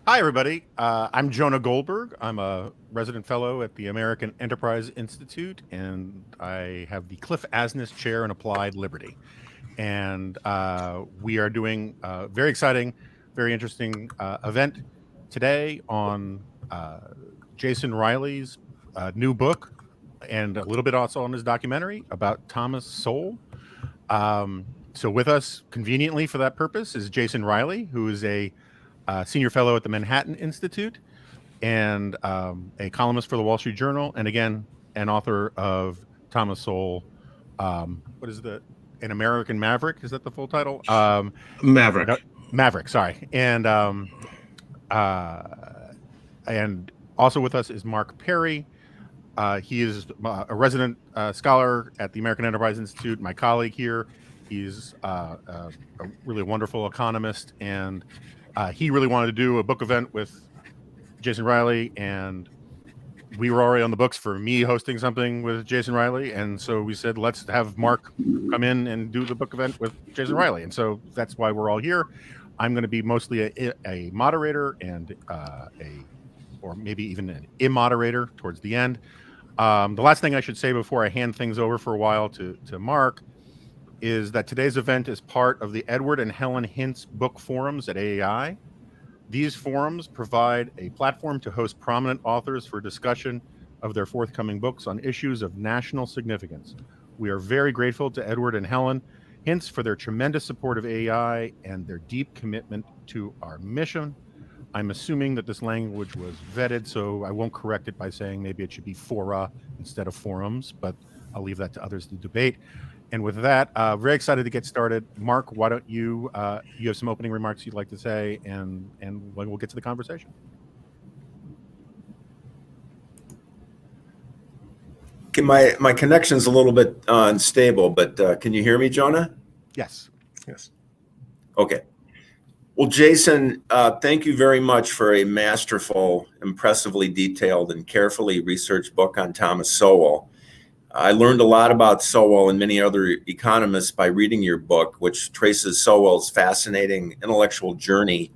Hi, everybody. I'm Jonah Goldberg. I'm a resident fellow at the American Enterprise Institute, and I have the Cliff Asness Chair in Applied Liberty. And we are doing a very exciting, very interesting event today on Jason Riley's new book, and a little bit also on his documentary about Thomas Sowell. So with us, conveniently for that purpose, is Jason Riley, who is a senior fellow at the Manhattan Institute and a columnist for the Wall Street Journal, and again, an author of Thomas Sowell. What is an American Maverick? Is that the full title? Maverick. No, Maverick. Sorry. And also with us is Mark Perry. He is a resident scholar at the American Enterprise Institute. My colleague here. He's a really wonderful economist, and he really wanted to do a book event with Jason Riley, and we were already on the books for me hosting something with Jason Riley, and so we said, let's have Mark come in and do the book event with Jason Riley, and so that's why we're all here. I'm going to be mostly a moderator and or maybe even an immoderator towards the end. The last thing I should say before I hand things over for a while to Mark is that today's event is part of the Edward and Helen Hintz book forums at AEI. These forums provide a platform to host prominent authors for discussion of their forthcoming books on issues of national significance. We are very grateful to Edward and Helen Hintz for their tremendous support of AEI and their deep commitment to our mission. I'm assuming that this language was vetted, so I won't correct it by saying maybe it should be fora instead of forums, but I'll leave that to others to debate. And with that, very excited to get started. Mark, why don't you have some opening remarks you'd like to say, and we'll get to the conversation. Okay, my connection's a little bit unstable, but can you hear me, Jonah? Yes. Yes. Okay. Well, Jason, thank you very much for a masterful, impressively detailed, and carefully researched book on Thomas Sowell. I learned a lot about Sowell and many other economists by reading your book, which traces Sowell's fascinating intellectual journey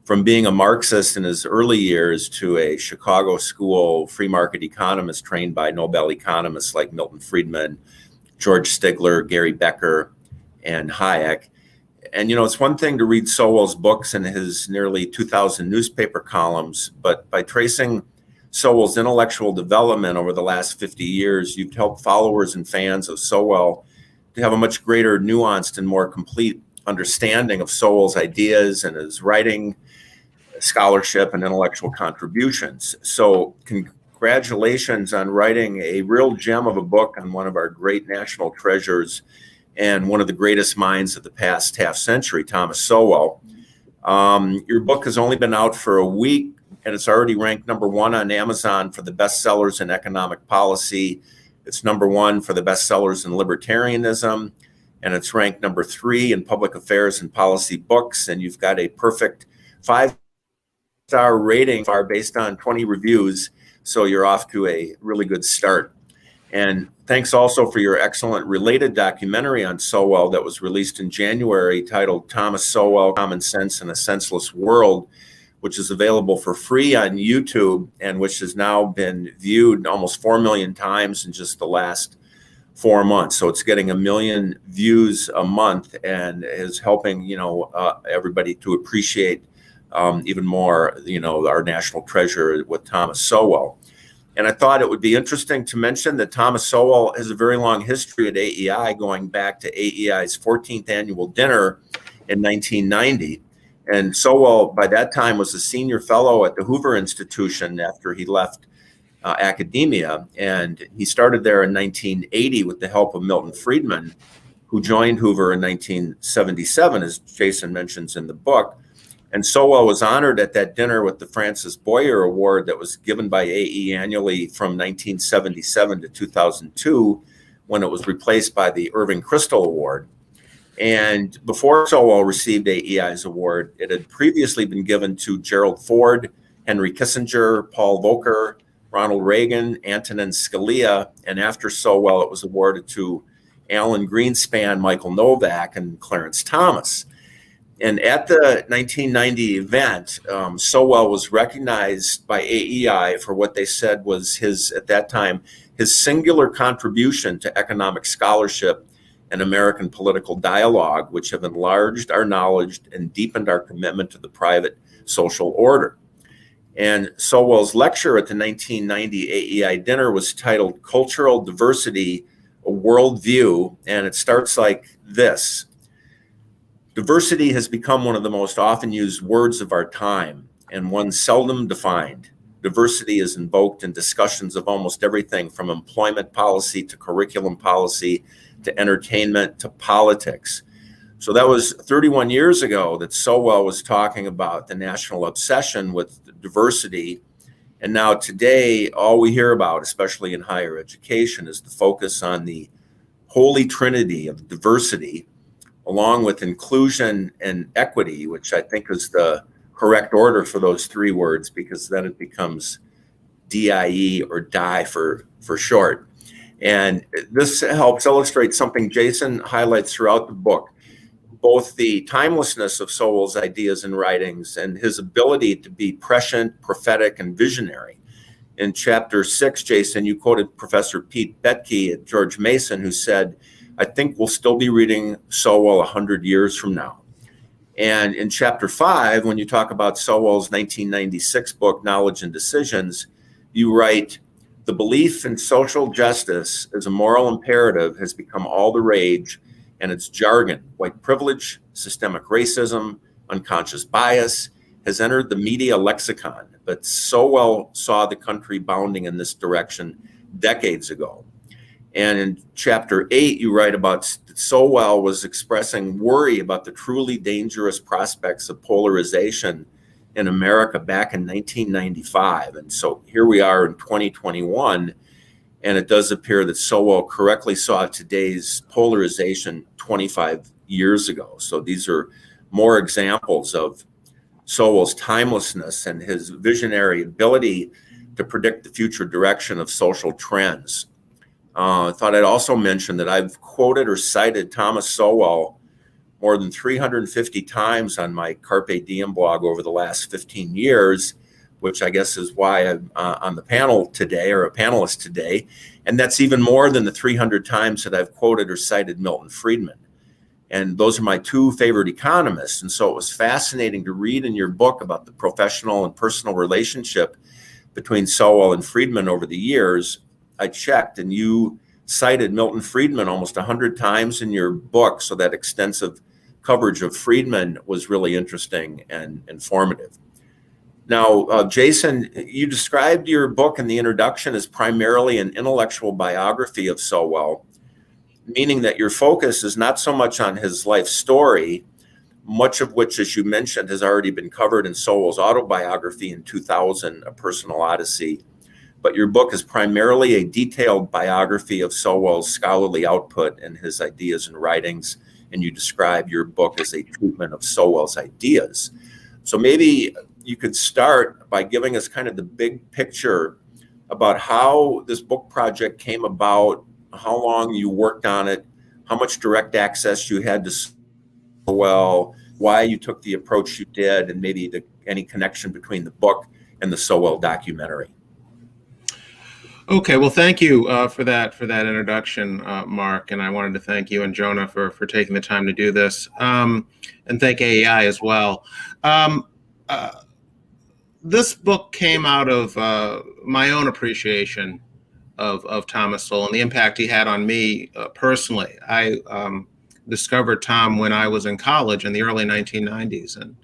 from being a Marxist in his early years to a Chicago school free market economist trained by Nobel economists like Milton Friedman, George Stigler, Gary Becker, and Hayek. And, it's one thing to read Sowell's books and his nearly 2,000 newspaper columns, but by tracing Sowell's intellectual development over the last 50 years, you've helped followers and fans of Sowell to have a much greater nuanced and more complete understanding of Sowell's ideas and his writing, scholarship, and intellectual contributions. So congratulations on writing a real gem of a book on one of our great national treasures and one of the greatest minds of the past half century, Thomas Sowell. Your book has only been out for a week, and it's already ranked #1 on Amazon for the bestsellers in economic policy. It's #1 for the bestsellers in libertarianism, and it's ranked #3 in public affairs and policy books. And you've got a perfect 5-star rating based on 20 reviews, so you're off to a really good start. And thanks also for your excellent related documentary on Sowell that was released in January, titled Thomas Sowell, Common Sense in a Senseless World, which is available for free on YouTube and which has now been viewed almost 4 million times in just the last 4 months. So it's getting 1 million views a month and is helping, everybody to appreciate even more, our national treasure with Thomas Sowell. And I thought it would be interesting to mention that Thomas Sowell has a very long history at AEI, going back to AEI's 14th annual dinner in 1990. And Sowell, by that time, was a senior fellow at the Hoover Institution after he left academia. And he started there in 1980 with the help of Milton Friedman, who joined Hoover in 1977, as Jason mentions in the book. And Sowell was honored at that dinner with the Francis Boyer Award that was given by AE annually from 1977 to 2002, when it was replaced by the Irving Kristol Award. And before Sowell received AEI's award, it had previously been given to Gerald Ford, Henry Kissinger, Paul Volcker, Ronald Reagan, Antonin Scalia, and after Sowell, it was awarded to Alan Greenspan, Michael Novak, and Clarence Thomas. And at the 1990 event, Sowell was recognized by AEI for what they said was his, at that time, his singular contribution to economic scholarship and American political dialogue, which have enlarged our knowledge and deepened our commitment to the private social order. And Sowell's lecture at the 1990 AEI dinner was titled Cultural Diversity, a Worldview, and it starts like this. Diversity has become one of the most often used words of our time, and one seldom defined. Diversity is invoked in discussions of almost everything from employment policy to curriculum policy to entertainment to politics. So that was 31 years ago that Sowell was talking about the national obsession with diversity. And now today, all we hear about, especially in higher education, is the focus on the holy trinity of diversity, along with inclusion and equity, which I think is the correct order for those three words, because then it becomes DIE or die for short. And this helps illustrate something Jason highlights throughout the book, both the timelessness of Sowell's ideas and writings and his ability to be prescient, prophetic, and visionary. In chapter 6, Jason, you quoted Professor Pete Betke at George Mason, who said, I think we'll still be reading Sowell 100 years from now. And in chapter 5, when you talk about Sowell's 1996 book, Knowledge and Decisions, you write, the belief in social justice as a moral imperative has become all the rage, and its jargon, white privilege, systemic racism, unconscious bias, has entered the media lexicon. But Sowell saw the country bounding in this direction decades ago. And in chapter 8, you write about Sowell was expressing worry about the truly dangerous prospects of polarization in America back in 1995. And so here we are in 2021, and it does appear that Sowell correctly saw today's polarization 25 years ago. So these are more examples of Sowell's timelessness and his visionary ability to predict the future direction of social trends. I thought I'd also mention that I've quoted or cited Thomas Sowell more than 350 times on my Carpe Diem blog over the last 15 years, which I guess is why I'm on the panel today, or a panelist today. And that's even more than the 300 times that I've quoted or cited Milton Friedman. And those are my two favorite economists. And so it was fascinating to read in your book about the professional and personal relationship between Sowell and Friedman over the years. I checked, and you cited Milton Friedman almost 100 times in your book. So that extensive coverage of Friedman was really interesting and informative. Now, Jason, you described your book in the introduction as primarily an intellectual biography of Sowell, meaning that your focus is not so much on his life story, much of which, as you mentioned, has already been covered in Sowell's autobiography in 2000, A Personal Odyssey, but your book is primarily a detailed biography of Sowell's scholarly output and his ideas and writings, and you describe your book as a treatment of Sowell's ideas. So maybe you could start by giving us kind of the big picture about how this book project came about, how long you worked on it, how much direct access you had to Sowell, why you took the approach you did, and maybe any connection between the book and the Sowell documentary. Okay, well, thank you for that introduction, Mark, and I wanted to thank you and Jonah for taking the time to do this, and thank AEI as well. This book came out of my own appreciation of Thomas Sowell and the impact he had on me personally. I discovered Tom when I was in college in the early 1990s, and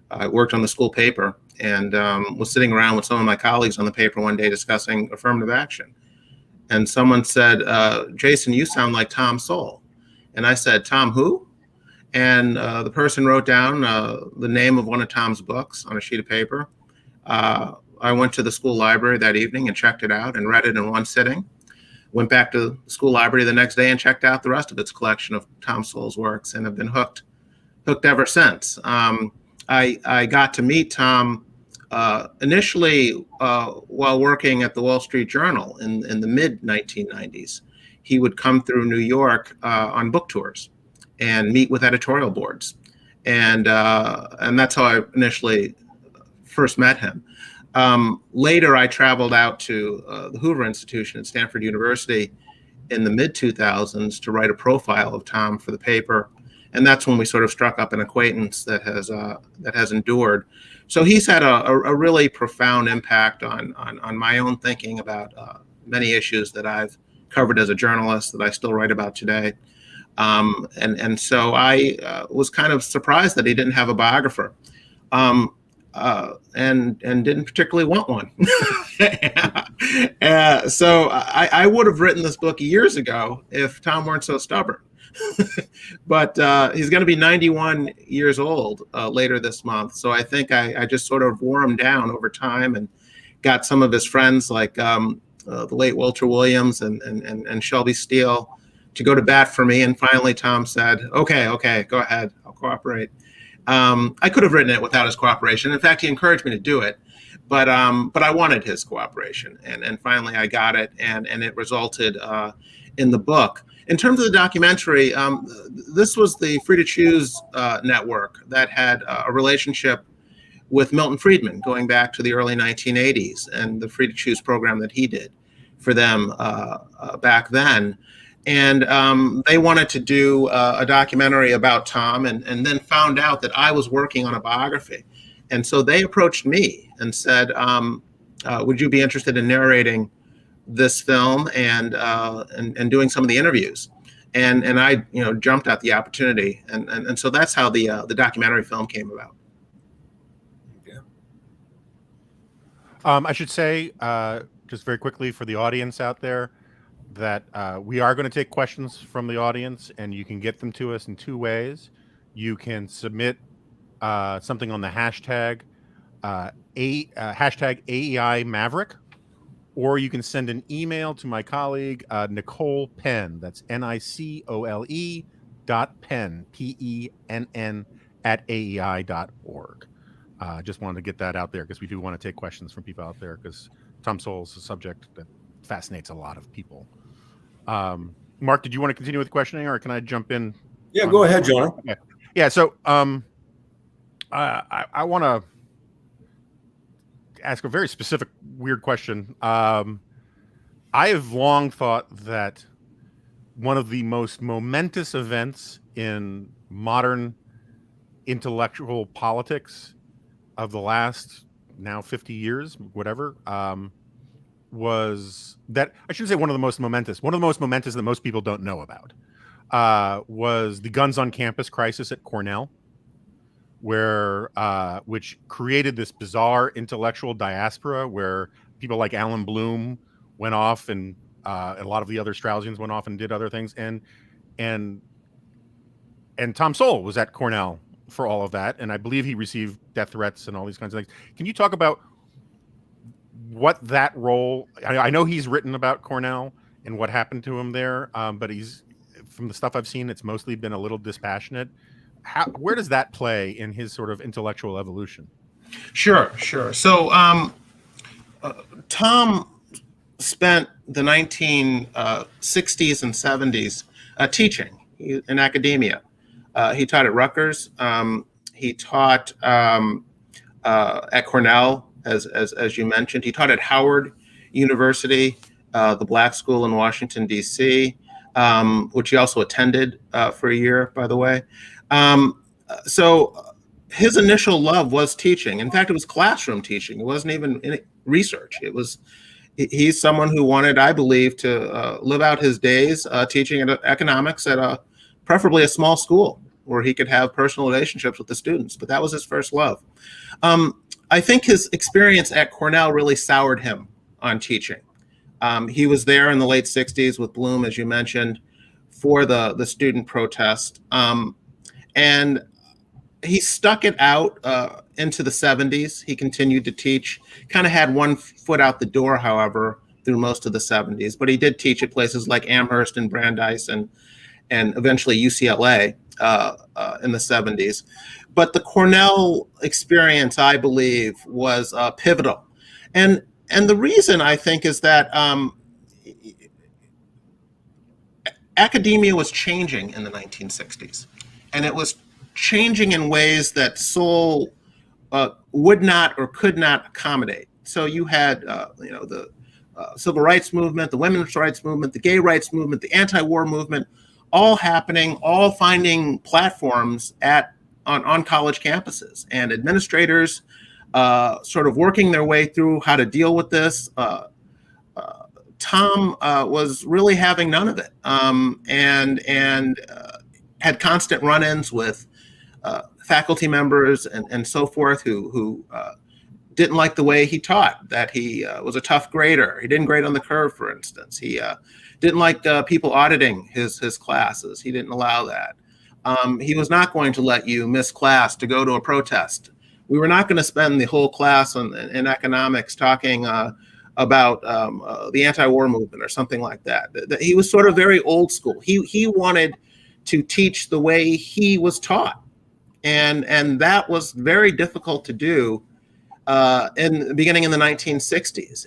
I worked on the school paper and was sitting around with some of my colleagues on the paper one day discussing affirmative action. And someone said, Jason, you sound like Tom Sowell. And I said, Tom who? And the person wrote down the name of one of Tom's books on a sheet of paper. I went to the school library that evening and checked it out and read it in one sitting. Went back to the school library the next day and checked out the rest of its collection of Tom Sowell's works, and have been hooked ever since. I got to meet Tom initially while working at the Wall Street Journal in the mid-1990s. He would come through New York on book tours and meet with editorial boards. and that's how I initially first met him. Later, I traveled out to the Hoover Institution at Stanford University in the mid-2000s to write a profile of Tom for the paper, and that's when we sort of struck up an acquaintance that has endured. So he's had a really profound impact on my own thinking about many issues that I've covered as a journalist that I still write about today. And so I was kind of surprised that he didn't have a biographer. And didn't particularly want one. So I would have written this book years ago if Tom weren't so stubborn. But he's going to be 91 years old later this month. So I think I just sort of wore him down over time and got some of his friends like the late Walter Williams and Shelby Steele to go to bat for me. And finally, Tom said, okay, go ahead, I'll cooperate. I could have written it without his cooperation. In fact, he encouraged me to do it, but I wanted his cooperation, and finally I got it, and it resulted in the book. In terms of the documentary, this was the Free to Choose network that had a relationship with Milton Friedman going back to the early 1980s, and the Free to Choose program that he did for them back then. And they wanted to do a documentary about Tom, and then found out that I was working on a biography. And so they approached me and said, would you be interested in narrating this film and doing some of the interviews? And I jumped at the opportunity. And so that's how the documentary film came about. Yeah. I should say, just very quickly for the audience out there, that we are going to take questions from the audience, and you can get them to us in two ways. You can submit something on the hashtag hashtag AEI Maverick, or you can send an email to my colleague Nicole Penn. That's NICOLE .Penn PENN @AEI.org. Just wanted to get that out there because we do want to take questions from people out there, because Tom Sowell is a subject that fascinates a lot of people. Mark, did you want to continue with questioning, or can I jump in? Yeah, go ahead, Jonah. Okay. Yeah, so I want to ask a very specific, weird question. I have long thought that one of the most momentous events in modern intellectual politics of the last now 50 years, whatever, was that, I shouldn't say one of the most momentous that most people don't know about, was the guns on campus crisis at Cornell, where which created this bizarre intellectual diaspora where people like Alan Bloom went off, and a lot of the other Straussians went off and did other things, and Tom Sowell was at Cornell for all of that, and I believe he received death threats and all these kinds of things. Can you talk about what that role? I know he's written about Cornell and what happened to him there, but he's, from the stuff I've seen, it's mostly been a little dispassionate. Where does that play in his sort of intellectual evolution? Sure. So Tom spent the 1960s and 70s teaching in academia. He taught at Rutgers. He taught at Cornell, as you mentioned. He taught at Howard University, the Black School in Washington, D.C., which he also attended for a year, by the way. So his initial love was teaching. In fact, it was classroom teaching. It wasn't even research. He's someone who wanted, I believe, to live out his days teaching economics at preferably a small school where he could have personal relationships with the students. But that was his first love. I think his experience at Cornell really soured him on teaching. He was there in the late 60s with Bloom, as you mentioned, for the student protest. And he stuck it out into the 70s. He continued to teach, kind of had one foot out the door, however, through most of the 70s. But he did teach at places like Amherst and Brandeis and eventually UCLA in the 70s. But the Cornell experience, I believe, was pivotal. And the reason, I think, is that academia was changing in the 1960s. And it was changing in ways that Sowell would not or could not accommodate. So you had, the civil rights movement, the women's rights movement, the gay rights movement, the anti-war movement, all happening, all finding platforms on college campuses, and administrators sort of working their way through how to deal with this. Tom was really having none of it, and had constant run-ins with faculty members and so forth who didn't like the way he taught, that he was a tough grader. He didn't grade on the curve, for instance. He didn't like people auditing his classes. He didn't allow that. He was not going to let you miss class to go to a protest. We were not going to spend the whole class in economics talking about the anti-war movement or something like that. He was sort of very old school. He wanted to teach the way he was taught, and that was very difficult to do beginning in the 1960s.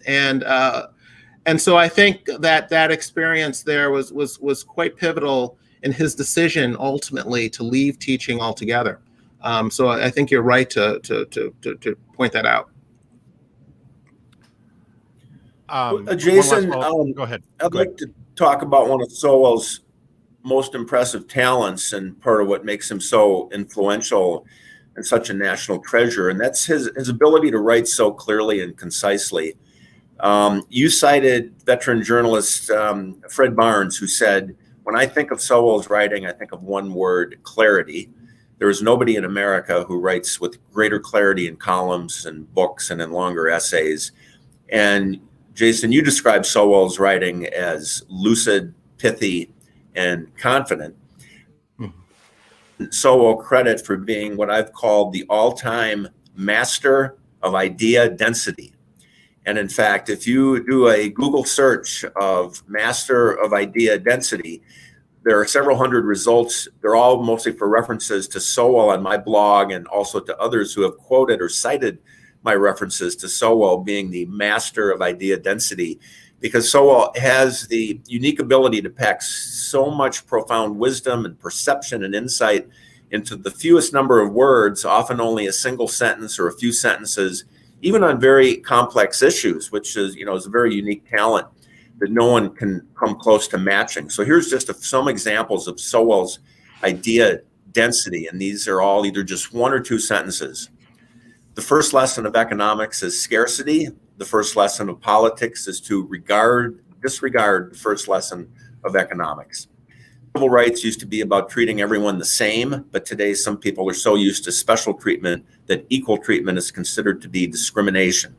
And so I think that experience there was quite pivotal in his decision ultimately to leave teaching altogether. So I think you're right to point that out. Jason, go ahead. I'd like to talk about one of Sowell's most impressive talents and part of what makes him so influential and such a national treasure, and that's his ability to write so clearly and concisely. You cited veteran journalist Fred Barnes, who said, "When I think of Sowell's writing, I think of one word: clarity. There is nobody in America who writes with greater clarity in columns and books and in longer essays." And Jason, you describe Sowell's writing as lucid, pithy, and confident. Sowell credit for being what I've called the all-time master of idea density. And in fact, if you do a Google search of master of idea density, there are several hundred results. They're all mostly for references to Sowell on my blog, and also to others who have quoted or cited my references to Sowell being the master of idea density, because Sowell has the unique ability to pack so much profound wisdom and perception and insight into the fewest number of words, often only a single sentence or a few sentences, even on very complex issues, which is a very unique talent that no one can come close to matching. So here's just some examples of Sowell's idea density, and these are all either just one or two sentences. The first lesson of economics is scarcity. The first lesson of politics is to disregard the first lesson of economics. Civil rights used to be about treating everyone the same, but today some people are so used to special treatment that equal treatment is considered to be discrimination.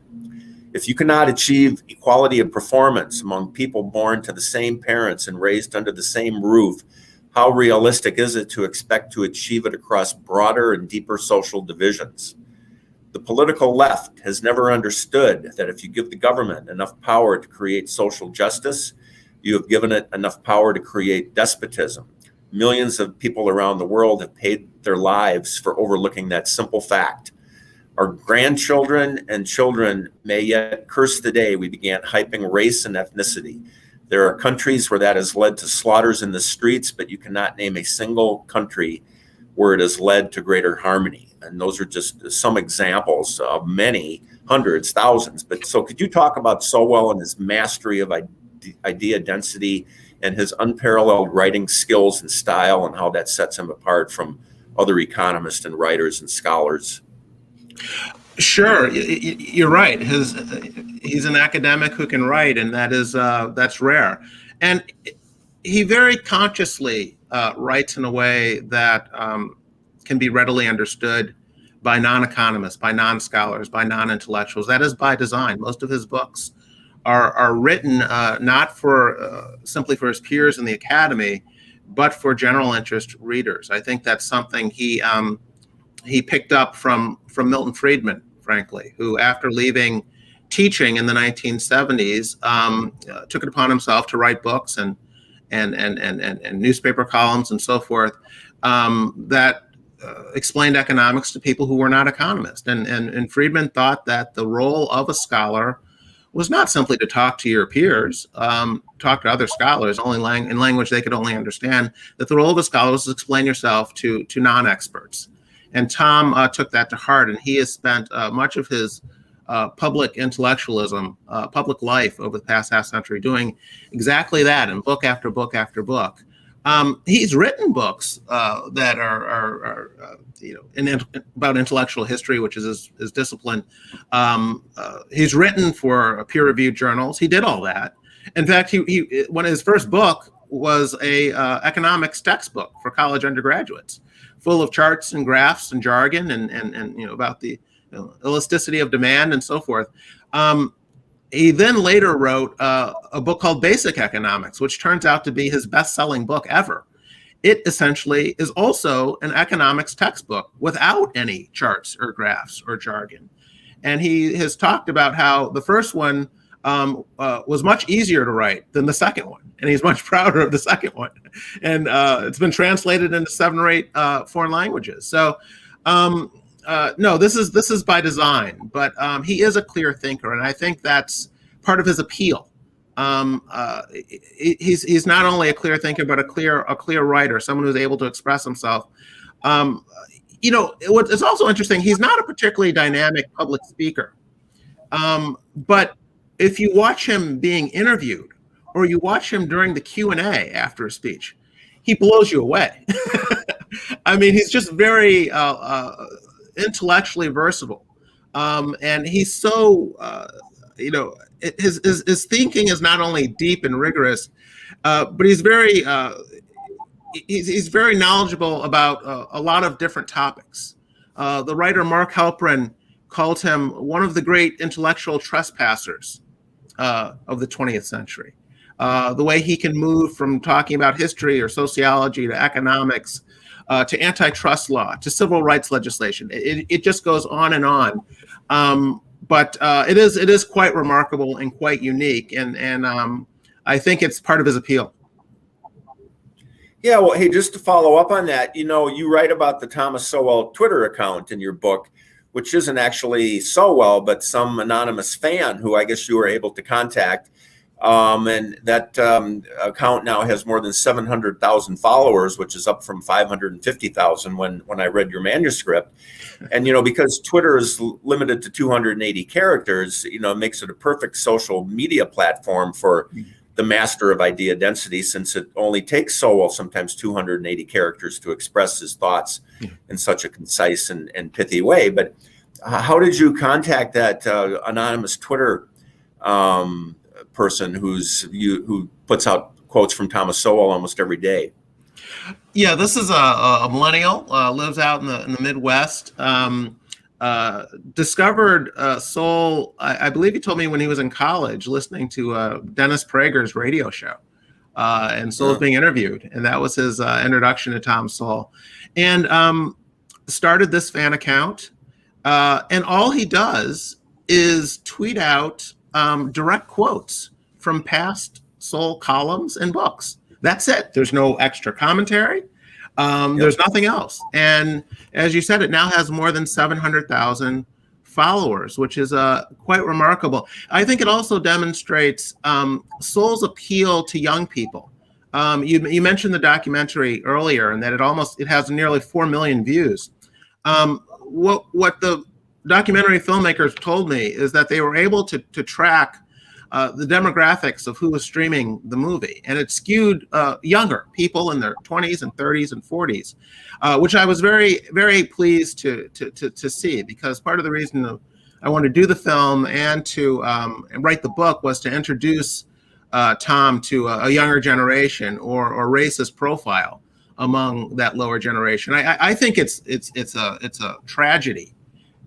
If you cannot achieve equality of performance among people born to the same parents and raised under the same roof, how realistic is it to expect to achieve it across broader and deeper social divisions? The political left has never understood that if you give the government enough power to create social justice, you have given it enough power to create despotism. Millions of people around the world have paid their lives for overlooking that simple fact. Our grandchildren and children may yet curse the day we began hyping race and ethnicity. There are countries where that has led to slaughters in the streets, but you cannot name a single country where it has led to greater harmony. And those are just some examples of many, hundreds, thousands. But so could you talk about Sowell and his mastery of idea density and his unparalleled writing skills and style, and how that sets him apart from other economists and writers and scholars? Sure, you're right. He's an academic who can write, and that's rare. And he very consciously writes in a way that can be readily understood by non-economists, by non-scholars, by non-intellectuals. That is by design. Most of his books are written not for simply for his peers in the academy, but for general interest readers. I think that's something he picked up from Milton Friedman, frankly, who after leaving teaching in the 1970s took it upon himself to write books and newspaper columns and so forth that explained economics to people who were not economists. And Friedman thought that the role of a scholar was not simply to talk to your peers, talk to other scholars in language they could only understand, that the role of a scholar was to explain yourself to non-experts. And Tom took that to heart, and he has spent much of his public intellectualism, public life over the past half century doing exactly that in book after book after book. He's written books that are about intellectual history, which is his discipline. He's written for peer-reviewed journals. He did all that. In fact, he one of his first book was a economics textbook for college undergraduates, full of charts and graphs and jargon and about the elasticity of demand and so forth. He then later wrote a book called Basic Economics, which turns out to be his best-selling book ever. It essentially is also an economics textbook without any charts or graphs or jargon. And he has talked about how the first one was much easier to write than the second one. And he's much prouder of the second one. And it's been translated into 7 or 8 foreign languages. So no, this is by design, but he is a clear thinker, and I think that's part of his appeal. He's not only a clear thinker, but a clear writer, someone who's able to express himself. It's also interesting. He's not a particularly dynamic public speaker, but if you watch him being interviewed, or you watch him during the Q&A after a speech, he blows you away. I mean, he's just very intellectually versatile, and he's so his thinking is not only deep and rigorous, but he's very knowledgeable about a lot of different topics. The writer Mark Halperin called him one of the great intellectual trespassers of the 20th century. The way he can move from talking about history or sociology to economics, to antitrust law, to civil rights legislation. It just goes on and on. But it is quite remarkable and quite unique. And I think it's part of his appeal. Yeah, well, hey, just to follow up on that, you write about the Thomas Sowell Twitter account in your book, which isn't actually Sowell, but some anonymous fan who I guess you were able to contact. And that account now has more than 700,000 followers, which is up from 550,000 when I read your manuscript. And, because Twitter is limited to 280 characters, it makes it a perfect social media platform for the master of idea density, since it only takes Sowell sometimes 280 characters to express his thoughts in such a concise and pithy way. But how did you contact that anonymous Twitter person who puts out quotes from Thomas Sowell almost every day? Yeah, this is a millennial, lives out in the Midwest. Discovered Sowell, I believe he told me when he was in college, listening to Dennis Prager's radio show, and Sowell was being interviewed, and that was his introduction to Tom Sowell, and started this fan account, and all he does is tweet out direct quotes from past Sowell columns and books. That's it. There's no extra commentary. There's nothing else. And as you said, it now has more than 700,000 followers, which is quite remarkable. I think it also demonstrates Sowell's appeal to young people. You mentioned the documentary earlier, and that it has nearly 4 million views. What the documentary filmmakers told me is that they were able to track the demographics of who was streaming the movie, and it skewed younger people in their 20s and 30s and 40s, which I was very, very pleased to see, because part of the reason I wanted to do the film and to write the book was to introduce Tom to a younger generation or raise his profile among that lower generation. I think it's a tragedy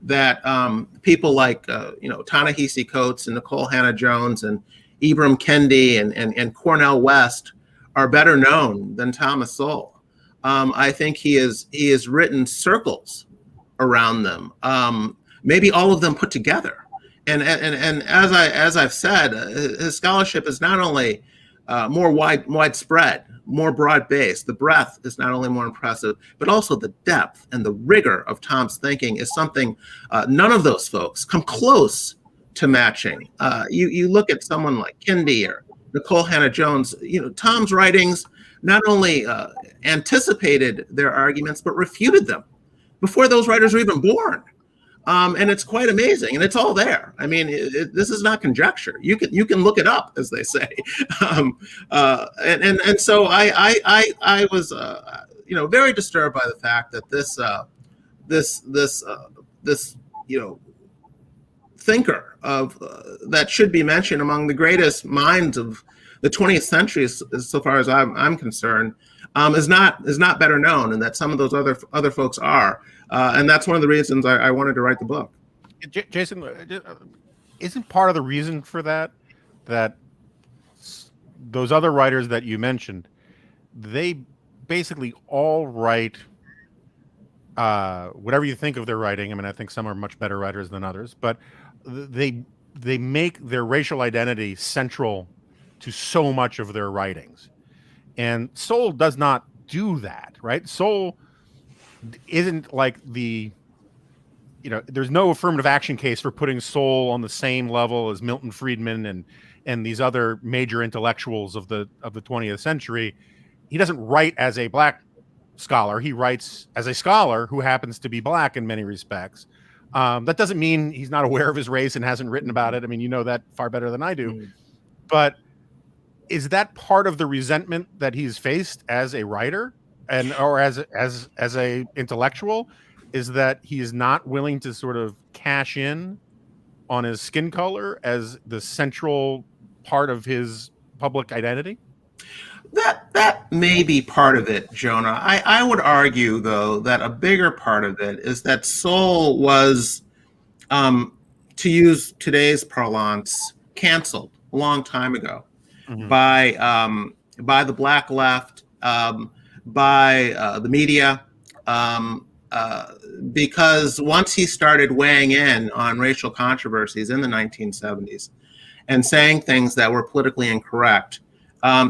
that people like Ta-Nehisi Coates and Nicole Hannah-Jones and Ibram Kendi and Cornell West are better known than Thomas Sowell. I think he has written circles around them, maybe all of them put together. And as I've said, his scholarship is not only more widespread, more broad-based. The breadth is not only more impressive, but also the depth and the rigor of Tom's thinking is something none of those folks come close to matching. You look at someone like Kendi or Nicole Hannah-Jones. Tom's writings not only anticipated their arguments but refuted them before those writers were even born. And it's quite amazing, and it's all there. I mean, this is not conjecture. You can look it up, as they say. And so I was very disturbed by the fact that this thinker of that should be mentioned among the greatest minds of the 20th century, so far as I'm concerned, is not better known, and that some of those other folks are. And that's one of the reasons I wanted to write the book. Jason, isn't part of the reason for that those other writers that you mentioned, they basically all write whatever you think of their writing. I mean, I think some are much better writers than others, but they make their racial identity central to so much of their writings. And Sowell does not do that, right? Sowell isn't like there's no affirmative action case for putting Sowell on the same level as Milton Friedman and these other major intellectuals of the 20th century. He doesn't write as a black scholar. He writes as a scholar who happens to be black in many respects. That doesn't mean he's not aware of his race and hasn't written about it. I mean, you know that far better than I do. But is that part of the resentment that he's faced as a writer or as a intellectual, is that he is not willing to sort of cash in on his skin color as the central part of his public identity? That may be part of it, Jonah. I would argue, though, that a bigger part of it is that Sowell was, to use today's parlance, canceled a long time ago by the black left, by the media, because once he started weighing in on racial controversies in the 1970s and saying things that were politically incorrect,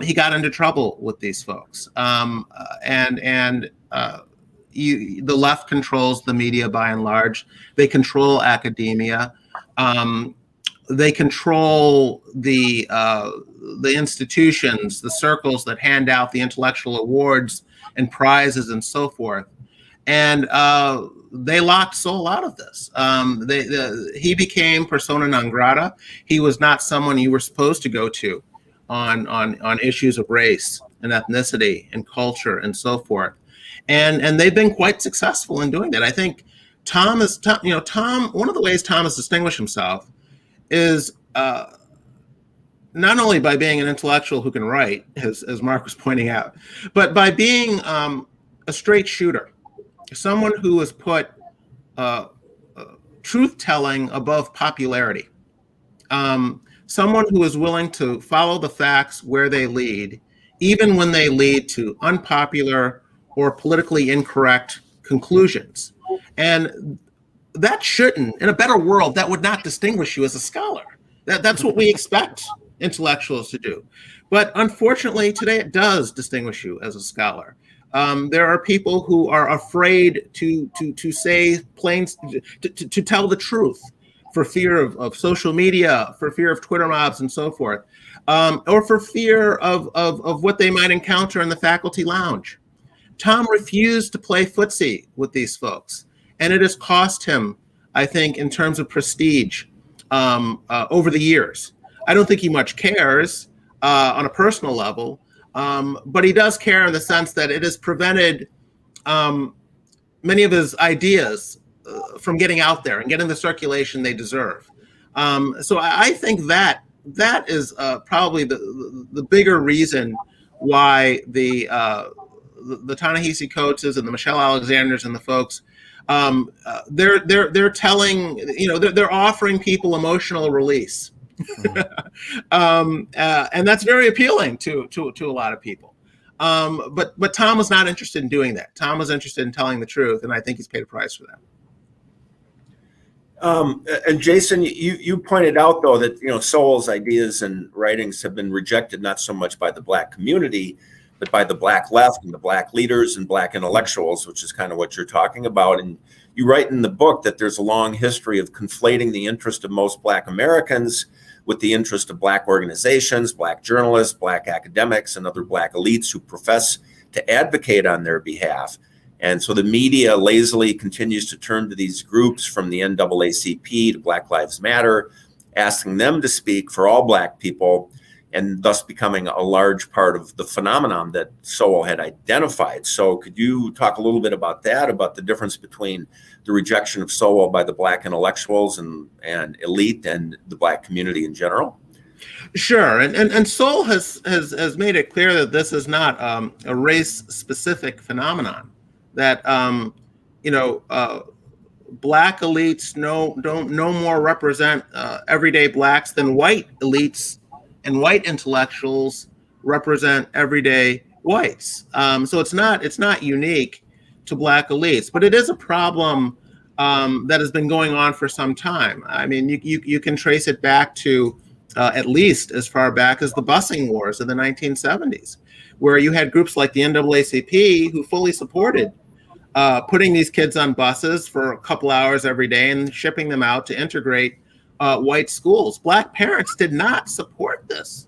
he got into trouble with these folks. The left controls the media by and large. They control academia. They control the institutions, the circles that hand out the intellectual awards and prizes and so forth. And they locked Sowell out of this. He became persona non grata. He was not someone you were supposed to go to on issues of race and ethnicity and culture and so forth. And they've been quite successful in doing that. I think Tom, one of the ways Tom has distinguished himself is not only by being an intellectual who can write, as Mark was pointing out, but by being a straight shooter, someone who has put truth-telling above popularity, someone who is willing to follow the facts where they lead, even when they lead to unpopular or politically incorrect conclusions. And that shouldn't, in a better world, that would not distinguish you as a scholar. That's what we expect intellectuals to do. But unfortunately, today it does distinguish you as a scholar. There are people who are afraid to say plain, to tell the truth for fear of social media, for fear of Twitter mobs and so forth, or for fear of what they might encounter in the faculty lounge. Tom refused to play footsie with these folks, and it has cost him, I think, in terms of prestige over the years. I don't think he much cares on a personal level, but he does care in the sense that it has prevented many of his ideas from getting out there and getting the circulation they deserve. So I think that is probably the bigger reason why the Ta-Nehisi Coates and the Michelle Alexanders and the folks, they're telling, they're offering people emotional release. And that's very appealing to a lot of people. But Tom was not interested in doing that. Tom was interested in telling the truth, and I think he's paid a price for that. And Jason, you pointed out, though, that Sowell's ideas and writings have been rejected not so much by the black community, but by the black left and the black leaders and black intellectuals, which is kind of what you're talking about. And You write in the book that there's a long history of conflating the interest of most Black Americans with the interest of Black organizations, Black journalists, Black academics, and other Black elites who profess to advocate on their behalf. And so the media lazily continues to turn to these groups, from the NAACP to Black Lives Matter, asking them to speak for all Black people, and thus becoming a large part of the phenomenon that Sowell had identified. So could you talk a little bit about that, about the difference between the rejection of Sowell by the Black intellectuals and elite and the Black community in general? Sure, and Sowell has made it clear that this is not a race-specific phenomenon. That Black elites don't no more represent everyday Blacks than white elites and white intellectuals represent everyday whites. So it's not unique to Black elites, but it is a problem that has been going on for some time. I mean, you can trace it back to at least as far back as the busing wars of the 1970s, where you had groups like the NAACP who fully supported putting these kids on buses for a couple hours every day and shipping them out to integrate white schools. Black parents did not support this.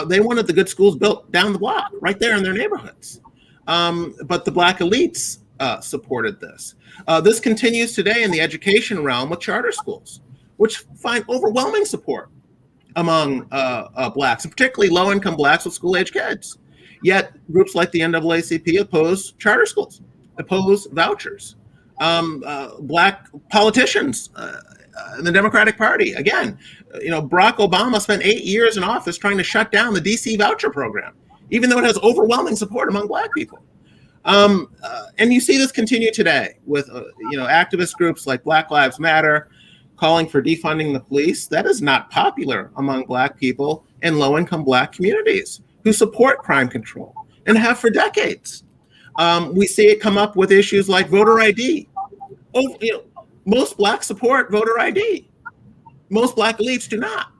They wanted the good schools built down the block, right there in their neighborhoods. But the Black elites supported this. This continues today in the education realm with charter schools, which find overwhelming support among Blacks, and particularly low-income Blacks with school-age kids. Yet groups like the NAACP oppose charter schools, oppose vouchers. Black politicians in the Democratic Party, again, Barack Obama spent 8 years in office trying to shut down the DC voucher program, even though it has overwhelming support among Black people. And you see this continue today with activist groups like Black Lives Matter calling for defunding the police. That is not popular among Black people in low-income Black communities who support crime control and have for decades. We see it come up with issues like voter ID. Most Blacks support voter ID. Most Black elites do not.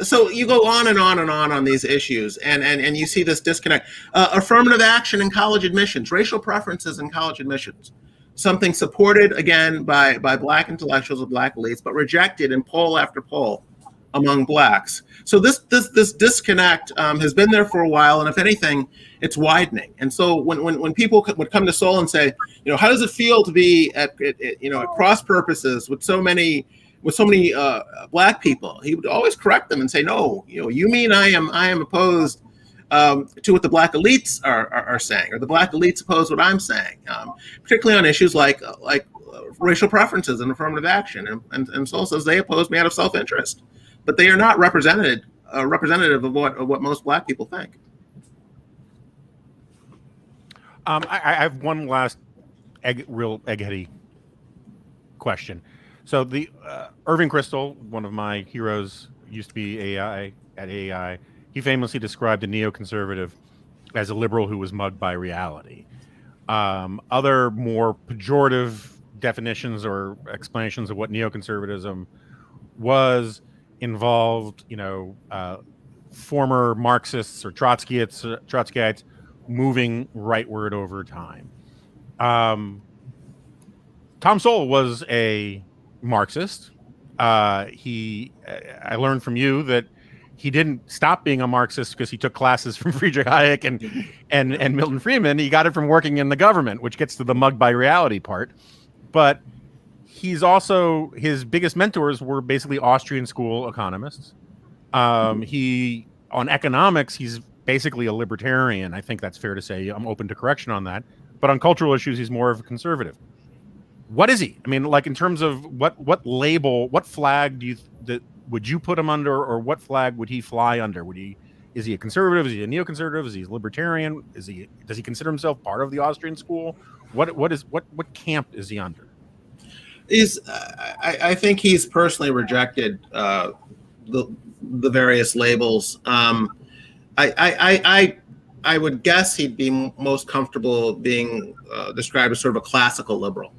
So you go on and on and on these issues, and you see this disconnect. Affirmative action in college admissions, racial preferences in college admissions, something supported again by Black intellectuals and Black elites, but rejected in poll after poll among Blacks. So this disconnect has been there for a while, and if anything, it's widening. And so when people would come to Sowell and say, how does it feel to be at cross purposes with so many Black people, he would always correct them and say, no, you mean I am opposed to what the Black elites are saying, or the Black elites oppose what I'm saying, particularly on issues like racial preferences and affirmative action. And Sowell says they oppose me out of self-interest, but they are not representative of what most Black people think. I have one last real eggheady question. So the Irving Kristol, one of my heroes, used to be AI at AI. He famously described a neoconservative as a liberal who was mugged by reality. Other more pejorative definitions or explanations of what neoconservatism was involved, former Marxists or Trotskyites moving rightward over time. Tom Sowell was a Marxist. I learned from you that he didn't stop being a Marxist because he took classes from Friedrich Hayek and Milton Friedman. He got it from working in the government, which gets to the mugged by reality part. But he's also, his biggest mentors were basically Austrian school economists. On economics, he's basically a libertarian. I think that's fair to say. I'm open to correction on that. But on cultural issues, he's more of a conservative. What is he? I mean, like in terms of what label, what flag would you put him under, or what flag would he fly under? Is he a conservative? Is he a neoconservative? Is he a libertarian? Does he consider himself part of the Austrian school? What camp is he under? I think he's personally rejected the various labels. I would guess he'd be most comfortable being described as sort of a classical liberal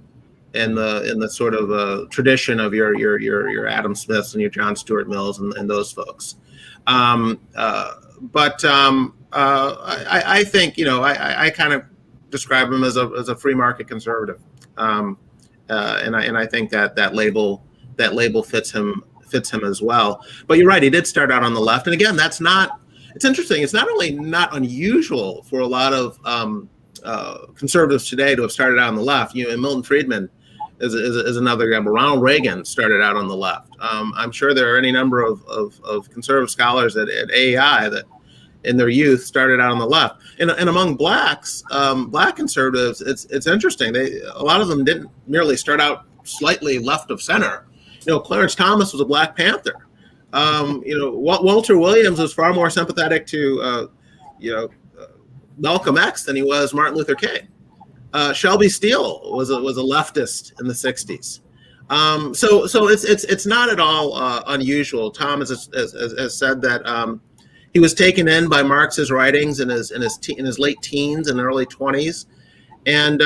in the sort of tradition of your Adam Smiths and your John Stuart Mills and those folks. I think I kind of describe him as a free market conservative. and I think that label fits him as well. But you're right, he did start out on the left, and again, it's interesting. It's not only not unusual for a lot of conservatives today to have started out on the left. And Milton Friedman is another example. Ronald Reagan started out on the left. I'm sure there are any number of conservative scholars at AEI that in their youth started out on the left. And among blacks, black conservatives, it's interesting. A lot of them didn't merely start out slightly left of center. Clarence Thomas was a Black Panther. Walter Williams was far more sympathetic to Malcolm X than he was Martin Luther King. Shelby Steele was a leftist in the 60s. So it's not at all unusual. Tom has said that he was taken in by Marx's writings in his late teens and early 20s, and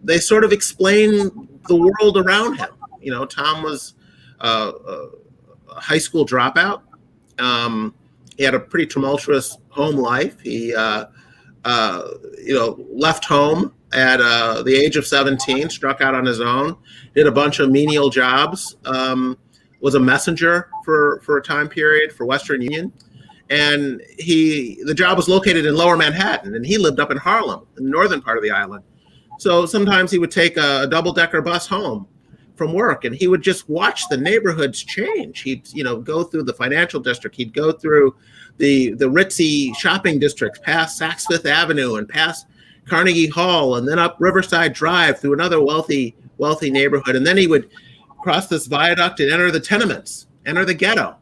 they sort of explain the world around him. Tom was a high school dropout. He had a pretty tumultuous home life. He left home at the age of 17, struck out on his own, did a bunch of menial jobs, was a messenger for a time period for Western Union. And the job was located in Lower Manhattan, and he lived up in Harlem, in the northern part of the island. So sometimes he would take a double-decker bus home from work, and he would just watch the neighborhoods change. He'd, go through the financial district. He'd go through the ritzy shopping districts, past Saks Fifth Avenue and past Carnegie Hall, and then up Riverside Drive through another wealthy neighborhood. And then he would cross this viaduct and enter the tenements, enter the ghetto.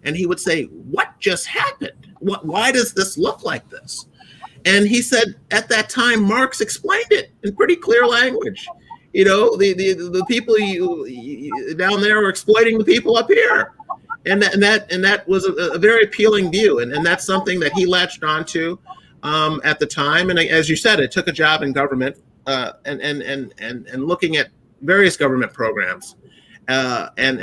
And he would say, "What just happened? Why does this look like this?" And he said, at that time, Marx explained it in pretty clear language. The people down there were exploiting the people up here, and that was a very appealing view, and that's something that he latched onto at the time. And as you said, it took a job in government and looking at various government programs. And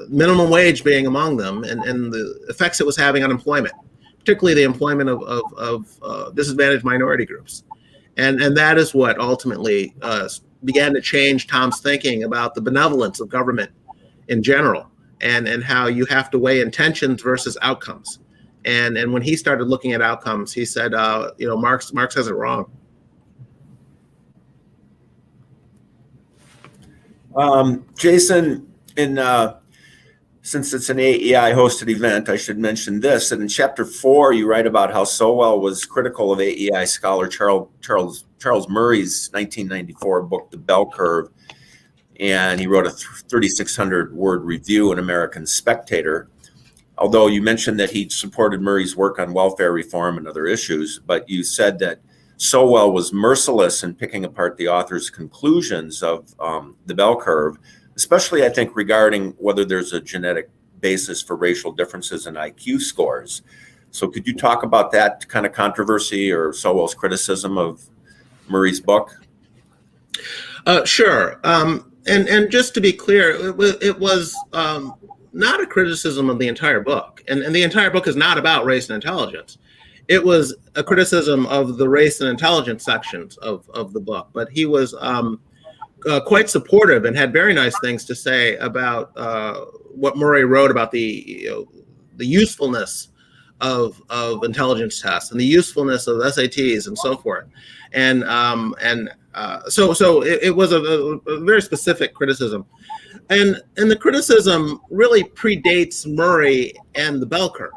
minimum wage being among them, and the effects it was having on employment, particularly the employment of disadvantaged minority groups, and that is what ultimately began to change Tom's thinking about the benevolence of government in general, and how you have to weigh intentions versus outcomes. And when he started looking at outcomes, he said, Marx has it wrong. Jason, since it's an AEI hosted event, I should mention this, that in chapter 4, you write about how Sowell was critical of AEI scholar Charles Murray's 1994 book, The Bell Curve, and he wrote a 3,600 word review in American Spectator. Although you mentioned that he supported Murray's work on welfare reform and other issues, but you said that Sowell was merciless in picking apart the author's conclusions of the bell curve, especially, I think, regarding whether there's a genetic basis for racial differences in IQ scores. So could you talk about that kind of controversy or Sowell's criticism of Murray's book? Sure. And just to be clear, it was not a criticism of the entire book. And the entire book is not about race and intelligence. It was a criticism of the race and intelligence sections of the book, but he was quite supportive and had very nice things to say about what Murray wrote about the usefulness of intelligence tests and the usefulness of SATs and so forth, and so it was a very specific criticism, and the criticism really predates Murray and the bell curve.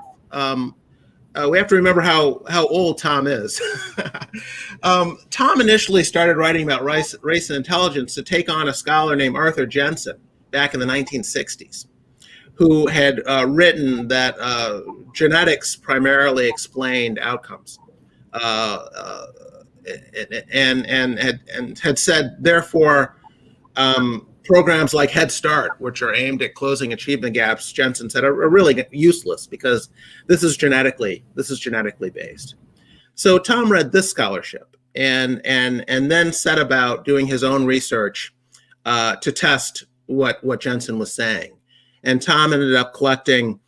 We have to remember how old Tom is. Tom initially started writing about race and intelligence to take on a scholar named Arthur Jensen back in the 1960s, who had written that genetics primarily explained outcomes, and had said, therefore, programs like Head Start, which are aimed at closing achievement gaps, Jensen said, are really useless because this is genetically based. So Tom read this scholarship and then set about doing his own research to test what Jensen was saying. And Tom ended up collecting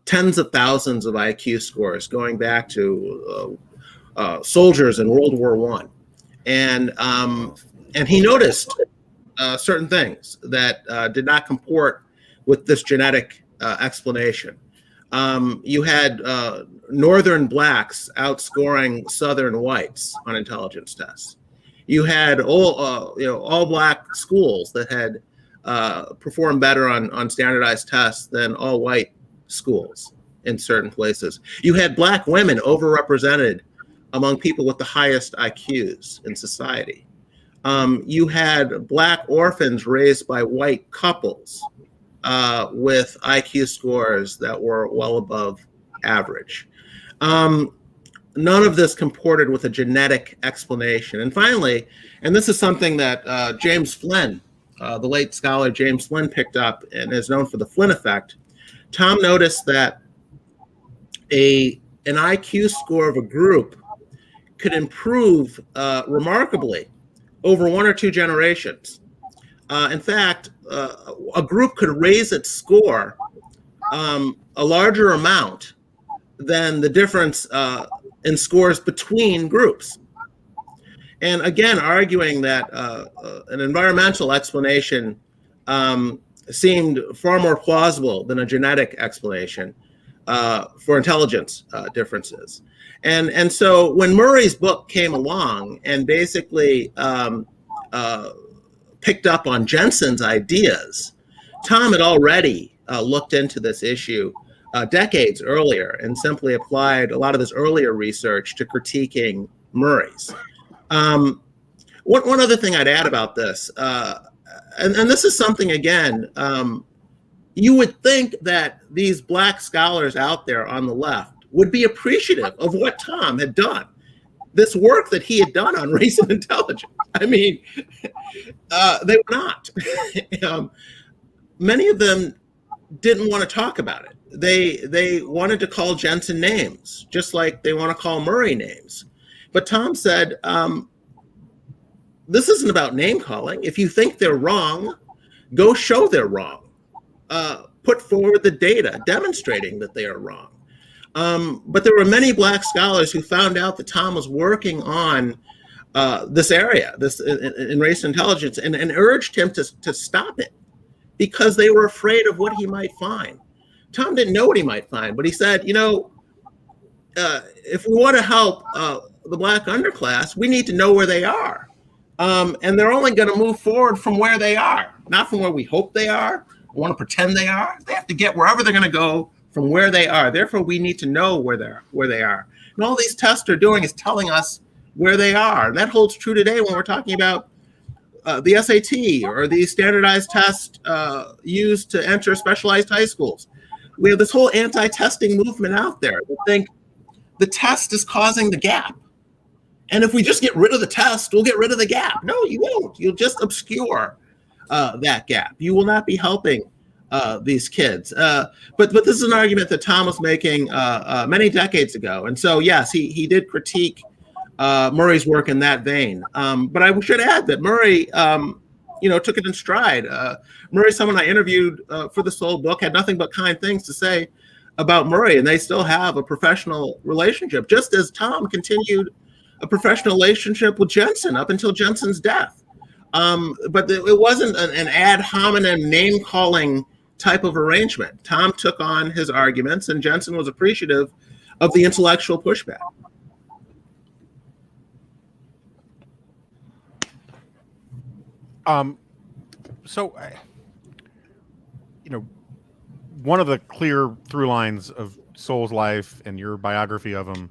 tens of thousands of IQ scores going back to soldiers in World War I. And And he noticed certain things that did not comport with this genetic explanation. You had northern blacks outscoring southern whites on intelligence tests. You had all black schools that had performed better on standardized tests than all white schools in certain places. You had black women overrepresented among people with the highest IQs in society. You had black orphans raised by white couples with IQ scores that were well above average. None of this comported with a genetic explanation. And finally, and this is something that James Flynn, the late scholar James Flynn, picked up and is known for the Flynn Effect. Tom noticed that an IQ score of a group could improve remarkably over 1 or 2 generations. In fact, a group could raise its score a larger amount than the difference in scores between groups. And again, arguing that an environmental explanation seemed far more plausible than a genetic explanation for intelligence differences. And so when Murray's book came along and basically picked up on Jensen's ideas, Tom had already looked into this issue decades earlier and simply applied a lot of his earlier research to critiquing Murray's. One other thing I'd add about this, and this is something, again, you would think that these black scholars out there on the left would be appreciative of what Tom had done, this work that he had done on race and intelligence. I mean, they were not. Many of them didn't want to talk about it. They wanted to call Jensen names, just like they want to call Murray names. But Tom said, this isn't about name calling. If you think they're wrong, go show they're wrong. Put forward the data demonstrating that they are wrong. But there were many black scholars who found out that Tom was working on this area, in race intelligence, and urged him to stop it because they were afraid of what he might find. Tom didn't know what he might find, but he said, if we want to help the black underclass, we need to know where they are. And they're only going to move forward from where they are, not from where we hope they are, or want to pretend they are. They have to get wherever they're going to go from where they are. Therefore, we need to know where they are. And all these tests are doing is telling us where they are. And that holds true today when we're talking about the SAT or the standardized test used to enter specialized high schools. We have this whole anti-testing movement out there that think the test is causing the gap. And if we just get rid of the test, we'll get rid of the gap. No, you won't. You'll just obscure that gap. You will not be helping these kids. But this is an argument that Tom was making many decades ago. And so, yes, he did critique Murray's work in that vein. But I should add that Murray, took it in stride. Murray, someone I interviewed for the Soul book, had nothing but kind things to say about Murray, and they still have a professional relationship, just as Tom continued a professional relationship with Jensen up until Jensen's death. But it wasn't an ad hominem name-calling type of arrangement. Tom took on his arguments, and Jensen was appreciative of the intellectual pushback. So, one of the clear through lines of Sowell's life and your biography of him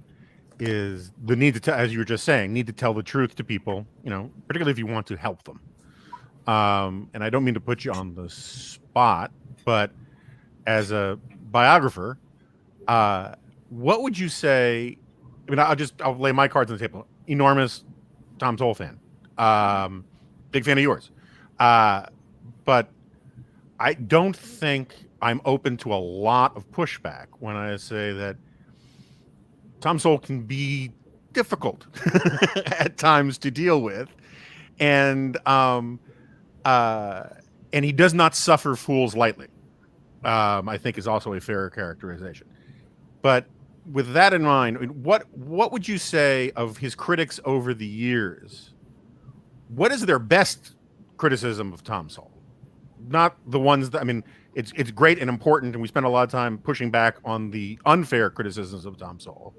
is the need to tell, as you were just saying, need to tell the truth to people, particularly if you want to help them. And I don't mean to put you on the spot, but as a biographer, what would you say? I mean, I'll lay my cards on the table. Enormous Tom Sowell fan. Big fan of yours. But I don't think I'm open to a lot of pushback when I say that Tom Sowell can be difficult at times to deal with, and he does not suffer fools lightly. I think is also a fair characterization. But with that in mind, what would you say of his critics over the years what is their best criticism of Tom Sowell? Not the ones that, I mean, it's great and important, and we spend a lot of time pushing back on the unfair criticisms of Tom Sowell.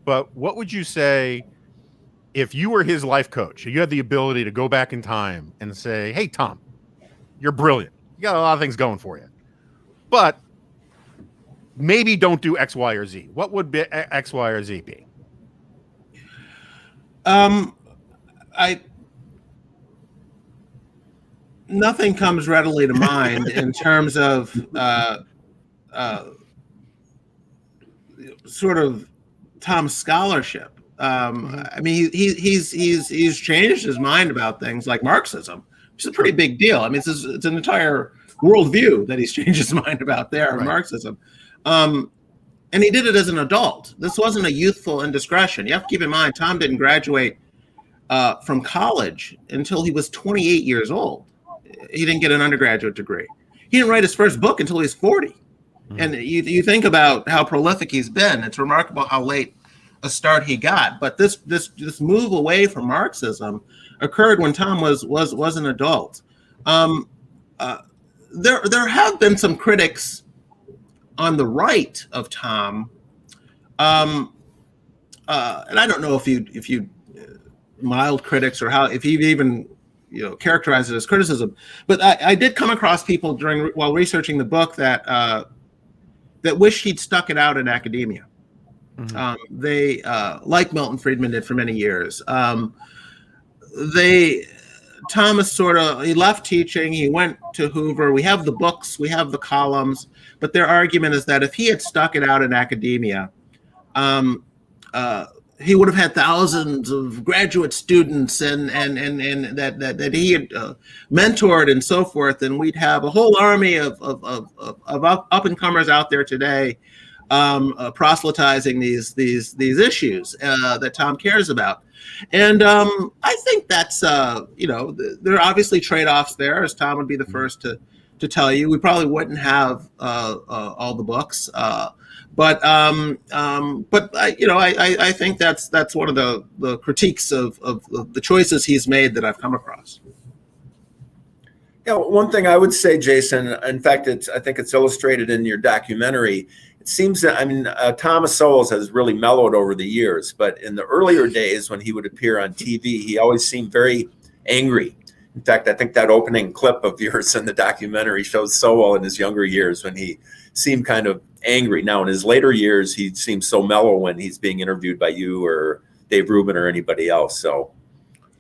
But what would you say if you were his life coach? You had the ability to go back in time and say, "Hey, Tom, you're brilliant. You got a lot of things going for you, but maybe don't do X, Y, or Z." What would be X, Y, or Z be? Nothing comes readily to mind in terms of sort of Tom's scholarship. I mean, he's changed his mind about things like Marxism, which is a pretty big deal. I mean, it's an entire worldview that he's changed his mind about there, right. Marxism. And he did it as an adult. This wasn't a youthful indiscretion. You have to keep in mind, Tom didn't graduate from college until he was 28 years old. He didn't get an undergraduate degree. He didn't write his first book until he was 40. Mm-hmm. And you think about how prolific he's been. It's remarkable how late a start he got. But this move away from Marxism occurred when Tom was an adult. There have been some critics on the right of Tom, and I don't know if you mild critics or if you even characterize it as criticism, but I did come across people while researching the book that wish he'd stuck it out in academia. Mm-hmm. They like Milton Friedman did for many years. Thomas he left teaching, he went to Hoover. We have the books, we have the columns, but their argument is that if he had stuck it out in academia, he would have had thousands of graduate students and that he had mentored and so forth, and we'd have a whole army of up and comers out there today proselytizing these issues that Tom cares about. And I think that's there are obviously trade-offs there, as Tom would be the first to tell you. We probably wouldn't have all the books. But I think that's one of the critiques of the choices he's made that I've come across. Yeah, one thing I would say, Jason, in fact, I think it's illustrated in your documentary. It seems that, Thomas Sowell has really mellowed over the years, but in the earlier days when he would appear on TV, he always seemed very angry. In fact, I think that opening clip of yours in the documentary shows Sowell in his younger years when he seemed kind of angry. Now, in his later years, he seems so mellow when he's being interviewed by you or Dave Rubin or anybody else. So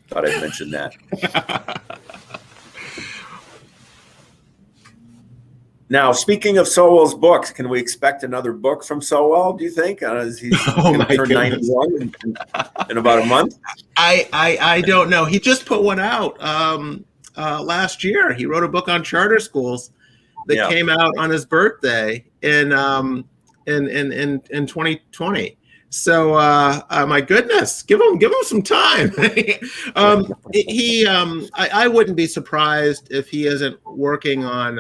thought I'd mention that. Now, speaking of Sowell's books, can we expect another book from Sowell, do you think? He's going to turn 91 in about a month? I don't know. He just put one out last year. He wrote a book on charter schools that came out on his birthday in 2020. So my goodness, give him some time. I wouldn't be surprised if he isn't working on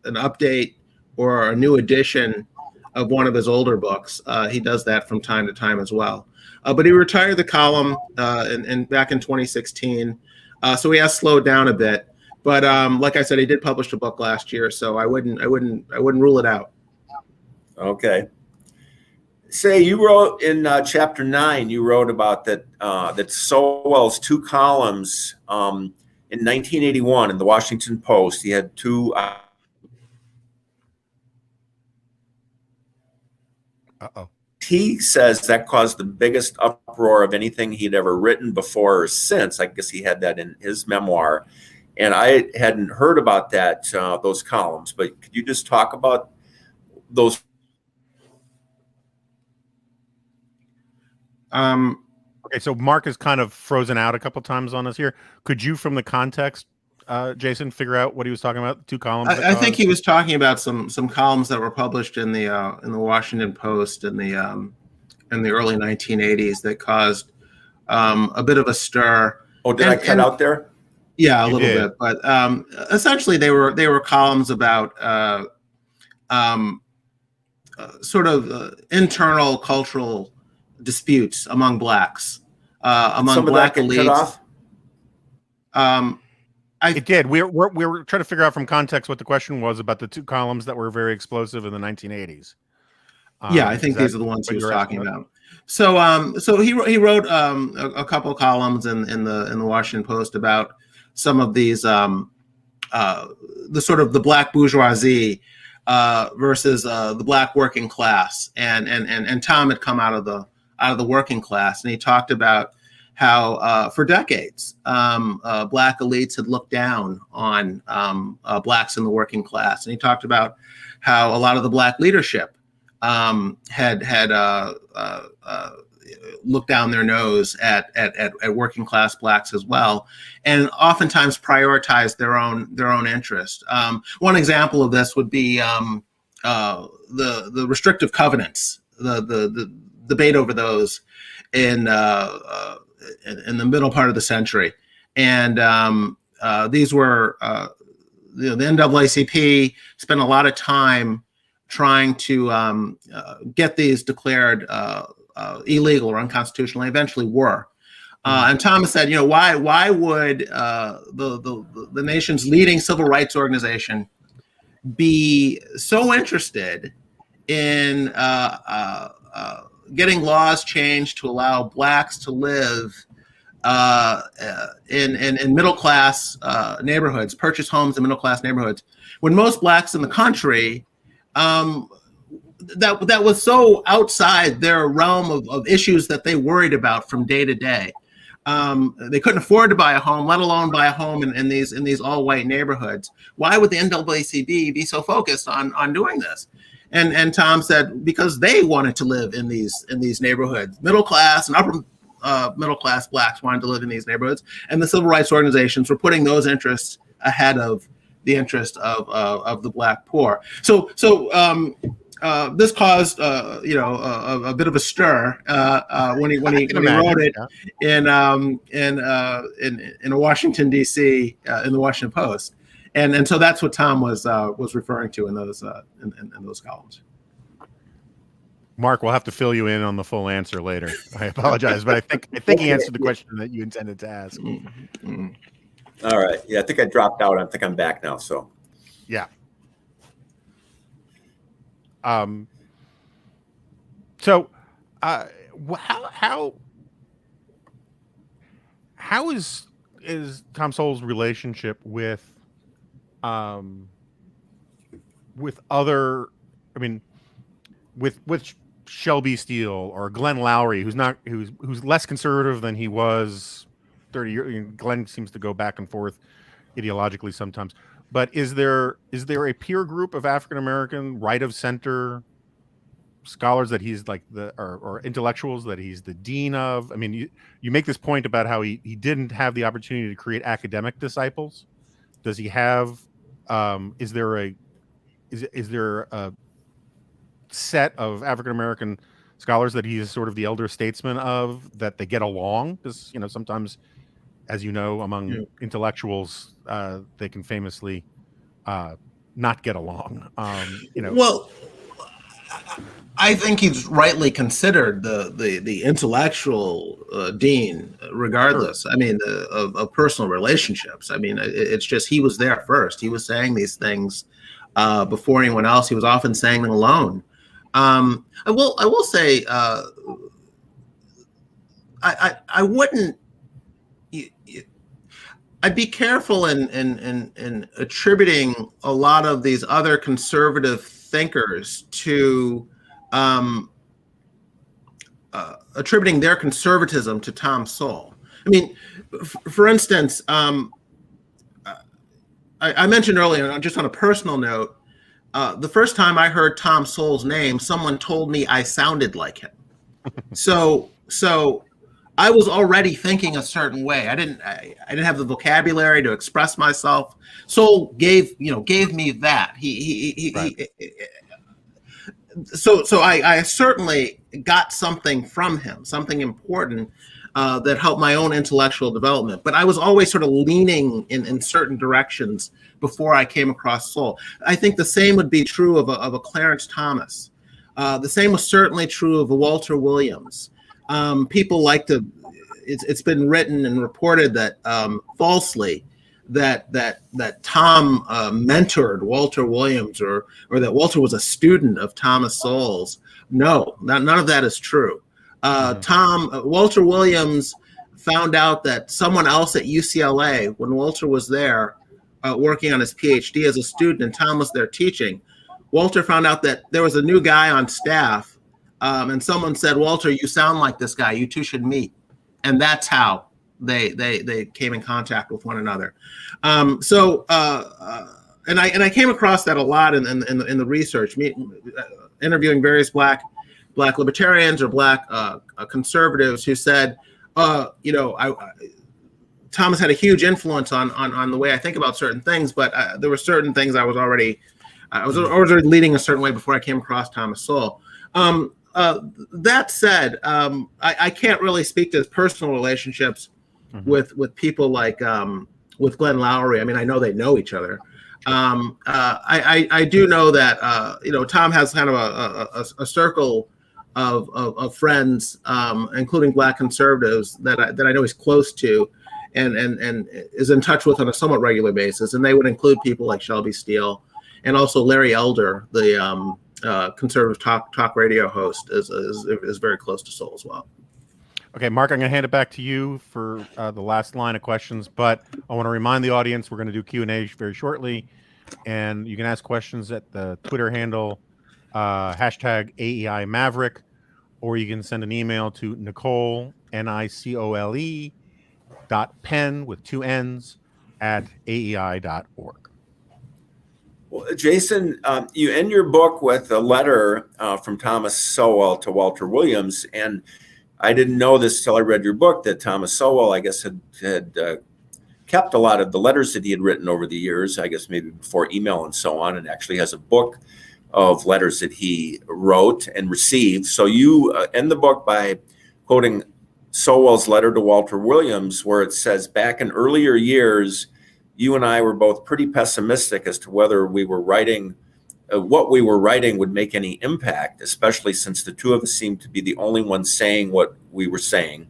an update or a new edition of one of his older books. He does that from time to time as well. But he retired the column back in 2016, so he has slowed down a bit. But like I said, he did publish a book last year, so I wouldn't rule it out. Okay. Say you wrote in chapter 9. You wrote about that Sowell's two columns in 1981 in the Washington Post. He had two. He says that caused the biggest uproar of anything he'd ever written before or since. I guess he had that in his memoir. And I hadn't heard about that, those columns, but could you just talk about those? Okay, so Mark is kind of frozen out a couple times on us here. Could you, from the context, Jason, figure out what he was talking about? Two columns. I think he was talking about some columns that were published in the Washington Post in the early 1980s that caused a bit of a stir. Oh, did I cut out there? Yeah, a little bit, but essentially they were columns about sort of internal cultural disputes among blacks, among black elites. It did. We were trying to figure out from context what the question was about the two columns that were very explosive in the 1980s. Yeah, I think these are the ones he was talking about. So he wrote a couple of columns in the Washington Post about some of these the sort of the black bourgeoisie versus the black working class, and Tom had come out of the working class, and he talked about how for decades black elites had looked down on blacks in the working class, and he talked about how a lot of the black leadership had looked down their nose at working class blacks as well, and oftentimes prioritized their own interest. One example of this would be the restrictive covenants, the debate over those in the middle part of the century, and these were the NAACP spent a lot of time trying to get these declared illegal or unconstitutional. They eventually were. And Thomas said, why would the nation's leading civil rights organization be so interested in getting laws changed to allow blacks to live in middle class neighborhoods, purchase homes in middle class neighborhoods, when most blacks in the country that was so outside their realm of issues that they worried about from day to day. They couldn't afford to buy a home, let alone buy a home in these all white neighborhoods. Why would the NAACP be so focused on doing this? And Tom said because they wanted to live in these neighborhoods, middle class and upper middle class blacks wanted to live in these neighborhoods, and the civil rights organizations were putting those interests ahead of the interest of the black poor. So this caused a bit of a stir when he wrote it in Washington D.C. In the Washington Post, and so that's what Tom was referring to in those columns. Mark, we'll have to fill you in on the full answer later. I apologize, but I think he answered the question that you intended to ask. Mm-hmm. All right. Yeah, I think I dropped out. I think I'm back now. So, yeah. So, how is Tom Sowell's relationship with other? I mean, with Shelby Steele or Glenn Lowry, who's less conservative than he was 30 years. Glenn seems to go back and forth ideologically sometimes. But is there a peer group of African American right of center scholars that he's like or intellectuals that he's the dean of? I mean, you make this point about how he didn't have the opportunity to create academic disciples. Does he have? Is there a set of African American scholars that he is sort of the elder statesman of, that they get along? Because sometimes, as you know, among intellectuals, they can famously not get along. Well, I think he's rightly considered the intellectual dean, regardless. Sure. I mean, of personal relationships. I mean, it's just he was there first. He was saying these things before anyone else. He was often saying them alone. I will say, I wouldn't. I'd be careful in attributing a lot of these other conservative thinkers to attributing their conservatism to Tom Sowell. I mean, for instance, I mentioned earlier, just on a personal note, the first time I heard Tom Sowell's name, someone told me I sounded like him. So I was already thinking a certain way. I didn't have the vocabulary to express myself. Sowell gave me that. So I certainly got something from him, something important that helped my own intellectual development. But I was always sort of leaning in certain directions before I came across Sowell. I think the same would be true of a Clarence Thomas. The same was certainly true of a Walter Williams. People like to, it's been written and reported that falsely that Tom mentored Walter Williams or that Walter was a student of Thomas Sowell's. No, none of that is true. Walter Williams found out that someone else at UCLA, when Walter was there working on his PhD as a student and Tom was there teaching, Walter found out that there was a new guy on staff, and someone said, "Walter, you sound like this guy. You two should meet." And that's how they came in contact with one another. And I came across that a lot in the research, interviewing various black libertarians or black conservatives who said, Thomas had a huge influence on the way I think about certain things, but there were certain things I was already leading a certain way before I came across Thomas Sowell. That said, I can't really speak to his personal relationships with people like with Glenn Lowry. I mean, I know they know each other. I do know that Tom has kind of a circle of friends, including black conservatives that I know he's close to, and is in touch with on a somewhat regular basis, and they would include people like Shelby Steele, and also Larry Elder, the conservative talk radio host, is very close to Sowell as well. Okay, Mark, I'm going to hand it back to you for the last line of questions, but I want to remind the audience we're going to do Q&A very shortly, and you can ask questions at the Twitter handle hashtag AEI Maverick, or you can send an email to Nicole, Nicole, .pen with 2 N's at aei.org. Well, Jason, you end your book with a letter from Thomas Sowell to Walter Williams, and I didn't know this till I read your book, that Thomas Sowell, I guess, had kept a lot of the letters that he had written over the years, I guess maybe before email and so on, and actually has a book of letters that he wrote and received. So you end the book by quoting Sowell's letter to Walter Williams, where it says, "Back in earlier years, you and I were both pretty pessimistic as to whether we were writing, what we were writing would make any impact, especially since the two of us seemed to be the only ones saying what we were saying.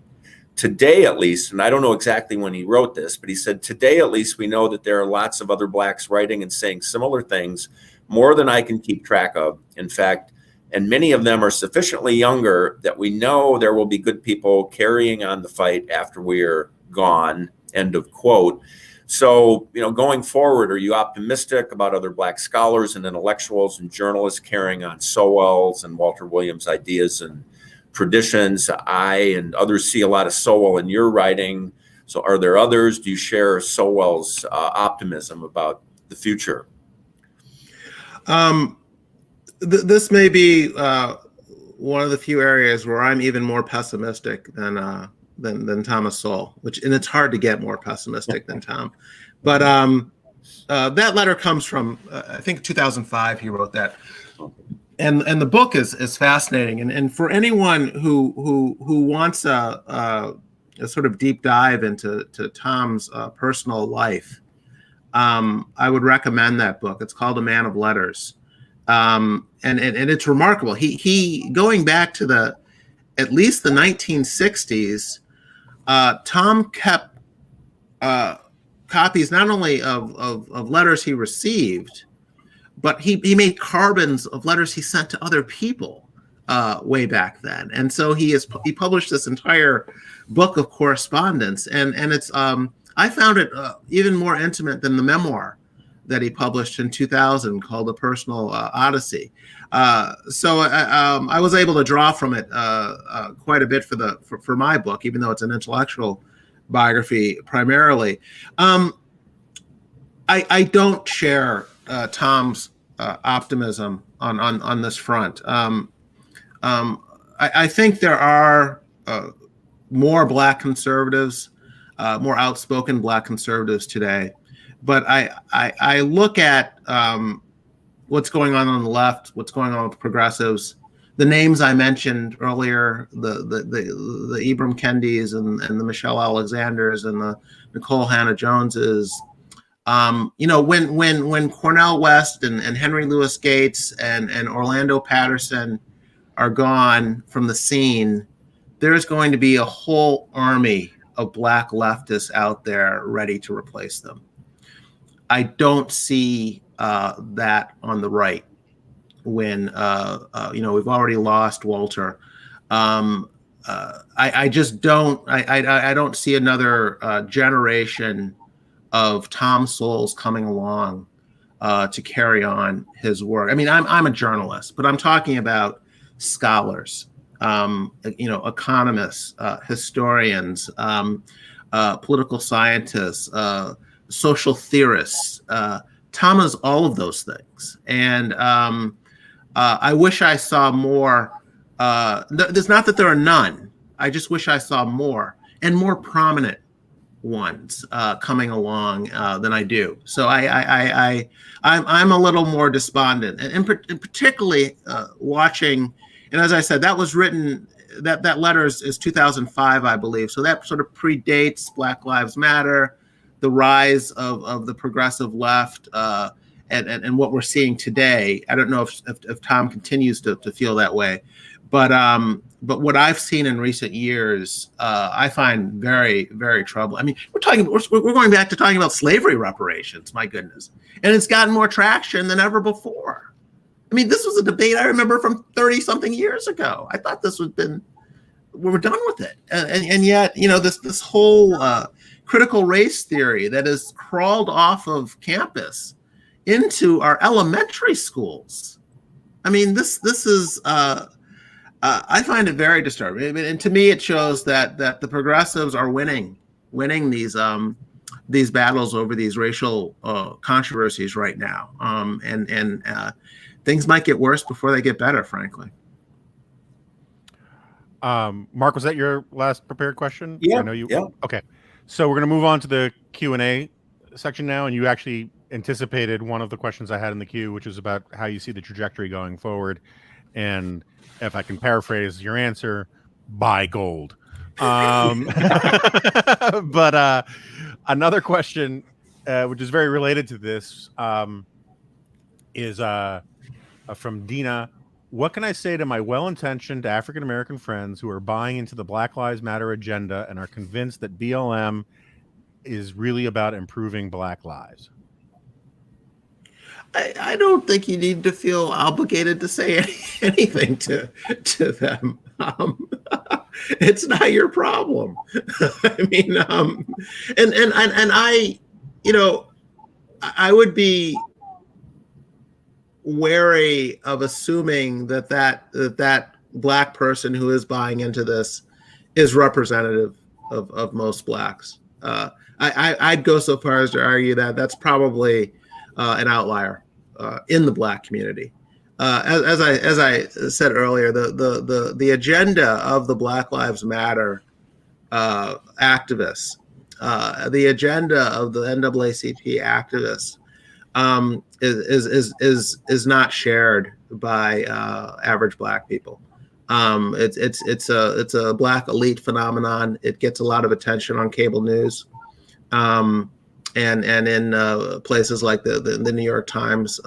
Today, at least," and I don't know exactly when he wrote this, but he said, "Today, at least, we know that there are lots of other blacks writing and saying similar things, more than I can keep track of. In fact, and many of them are sufficiently younger that we know there will be good people carrying on the fight after we're gone," end of quote. So, going forward, are you optimistic about other black scholars and intellectuals and journalists carrying on Sowell's and Walter Williams' ideas and traditions? I and others see a lot of Sowell in your writing. So are there others? Do you share Sowell's optimism about the future? This may be one of the few areas where I'm even more pessimistic than Thomas Sowell, and it's hard to get more pessimistic than Tom. But that letter comes from I think 2005. He wrote that, and the book is fascinating. And for anyone who wants a sort of deep dive into Tom's personal life, I would recommend that book. It's called A Man of Letters. And it's remarkable. He going back to at least the 1960s, Tom kept copies not only of letters he received, but he made carbons of letters he sent to other people way back then. And so he published this entire book of correspondence, and it's I found it even more intimate than the memoir that he published in 2000 called A Personal Odyssey. So I was able to draw from it quite a bit for my book, even though it's an intellectual biography primarily. I don't share Tom's optimism on this front. I think there are more black conservatives, more outspoken black conservatives today. But I look at what's going on the left, what's going on with progressives, the names I mentioned earlier, the Ibram Kendis and the Michelle Alexanders and the Nicole Hannah Joneses. When Cornell West and Henry Louis Gates and Orlando Patterson are gone from the scene, there's going to be a whole army of black leftists out there ready to replace them. I don't see that on the right when we've already lost Walter. I just don't. I don't see another generation of Tom Sowells coming along to carry on his work. I mean, I'm a journalist, but I'm talking about scholars, economists, historians, political scientists, social theorists. Tom is all of those things, and I wish I saw more. There's not that there are none. I just wish I saw more and more prominent ones coming along than I do. So I'm a little more despondent, and particularly watching. And as I said, that was written. That letter is 2005, I believe. So that sort of predates Black Lives Matter, the rise of the progressive left, and what we're seeing today. I don't know if Tom continues to feel that way, but what I've seen in recent years, I find very, very troubling. I mean, we're going back to talking about slavery reparations. My goodness, and it's gotten more traction than ever before. I mean, this was a debate I remember from 30-something years ago. I thought we were done with it, and yet, this whole critical race theory that has crawled off of campus into our elementary schools. I mean, this is. I find it very disturbing, and to me, it shows that the progressives are winning these battles over these racial controversies right now, and things might get worse before they get better, frankly. Mark, was that your last prepared question? Yeah. I know you. Yeah. Okay, so we're going to move on to the Q&A section now, and you actually anticipated one of the questions I had in the queue, which is about how you see the trajectory going forward, and if I can paraphrase your answer, buy gold. But another question, which is very related to this, is from Dina. What can I say to my well-intentioned African-American friends who are buying into the Black Lives Matter agenda and are convinced that BLM is really about improving Black lives? I don't think you need to feel obligated to say anything to them. It's not your problem. I mean, and I would be wary of assuming that Black person who is buying into this is representative of most Blacks. I'd go so far as to argue that that's probably an outlier in the Black community. As I said earlier, the agenda of the Black Lives Matter activists, the agenda of the NAACP activists, is not shared by average Black people. It's a Black elite phenomenon. It gets a lot of attention on cable news, and in places like the New York Times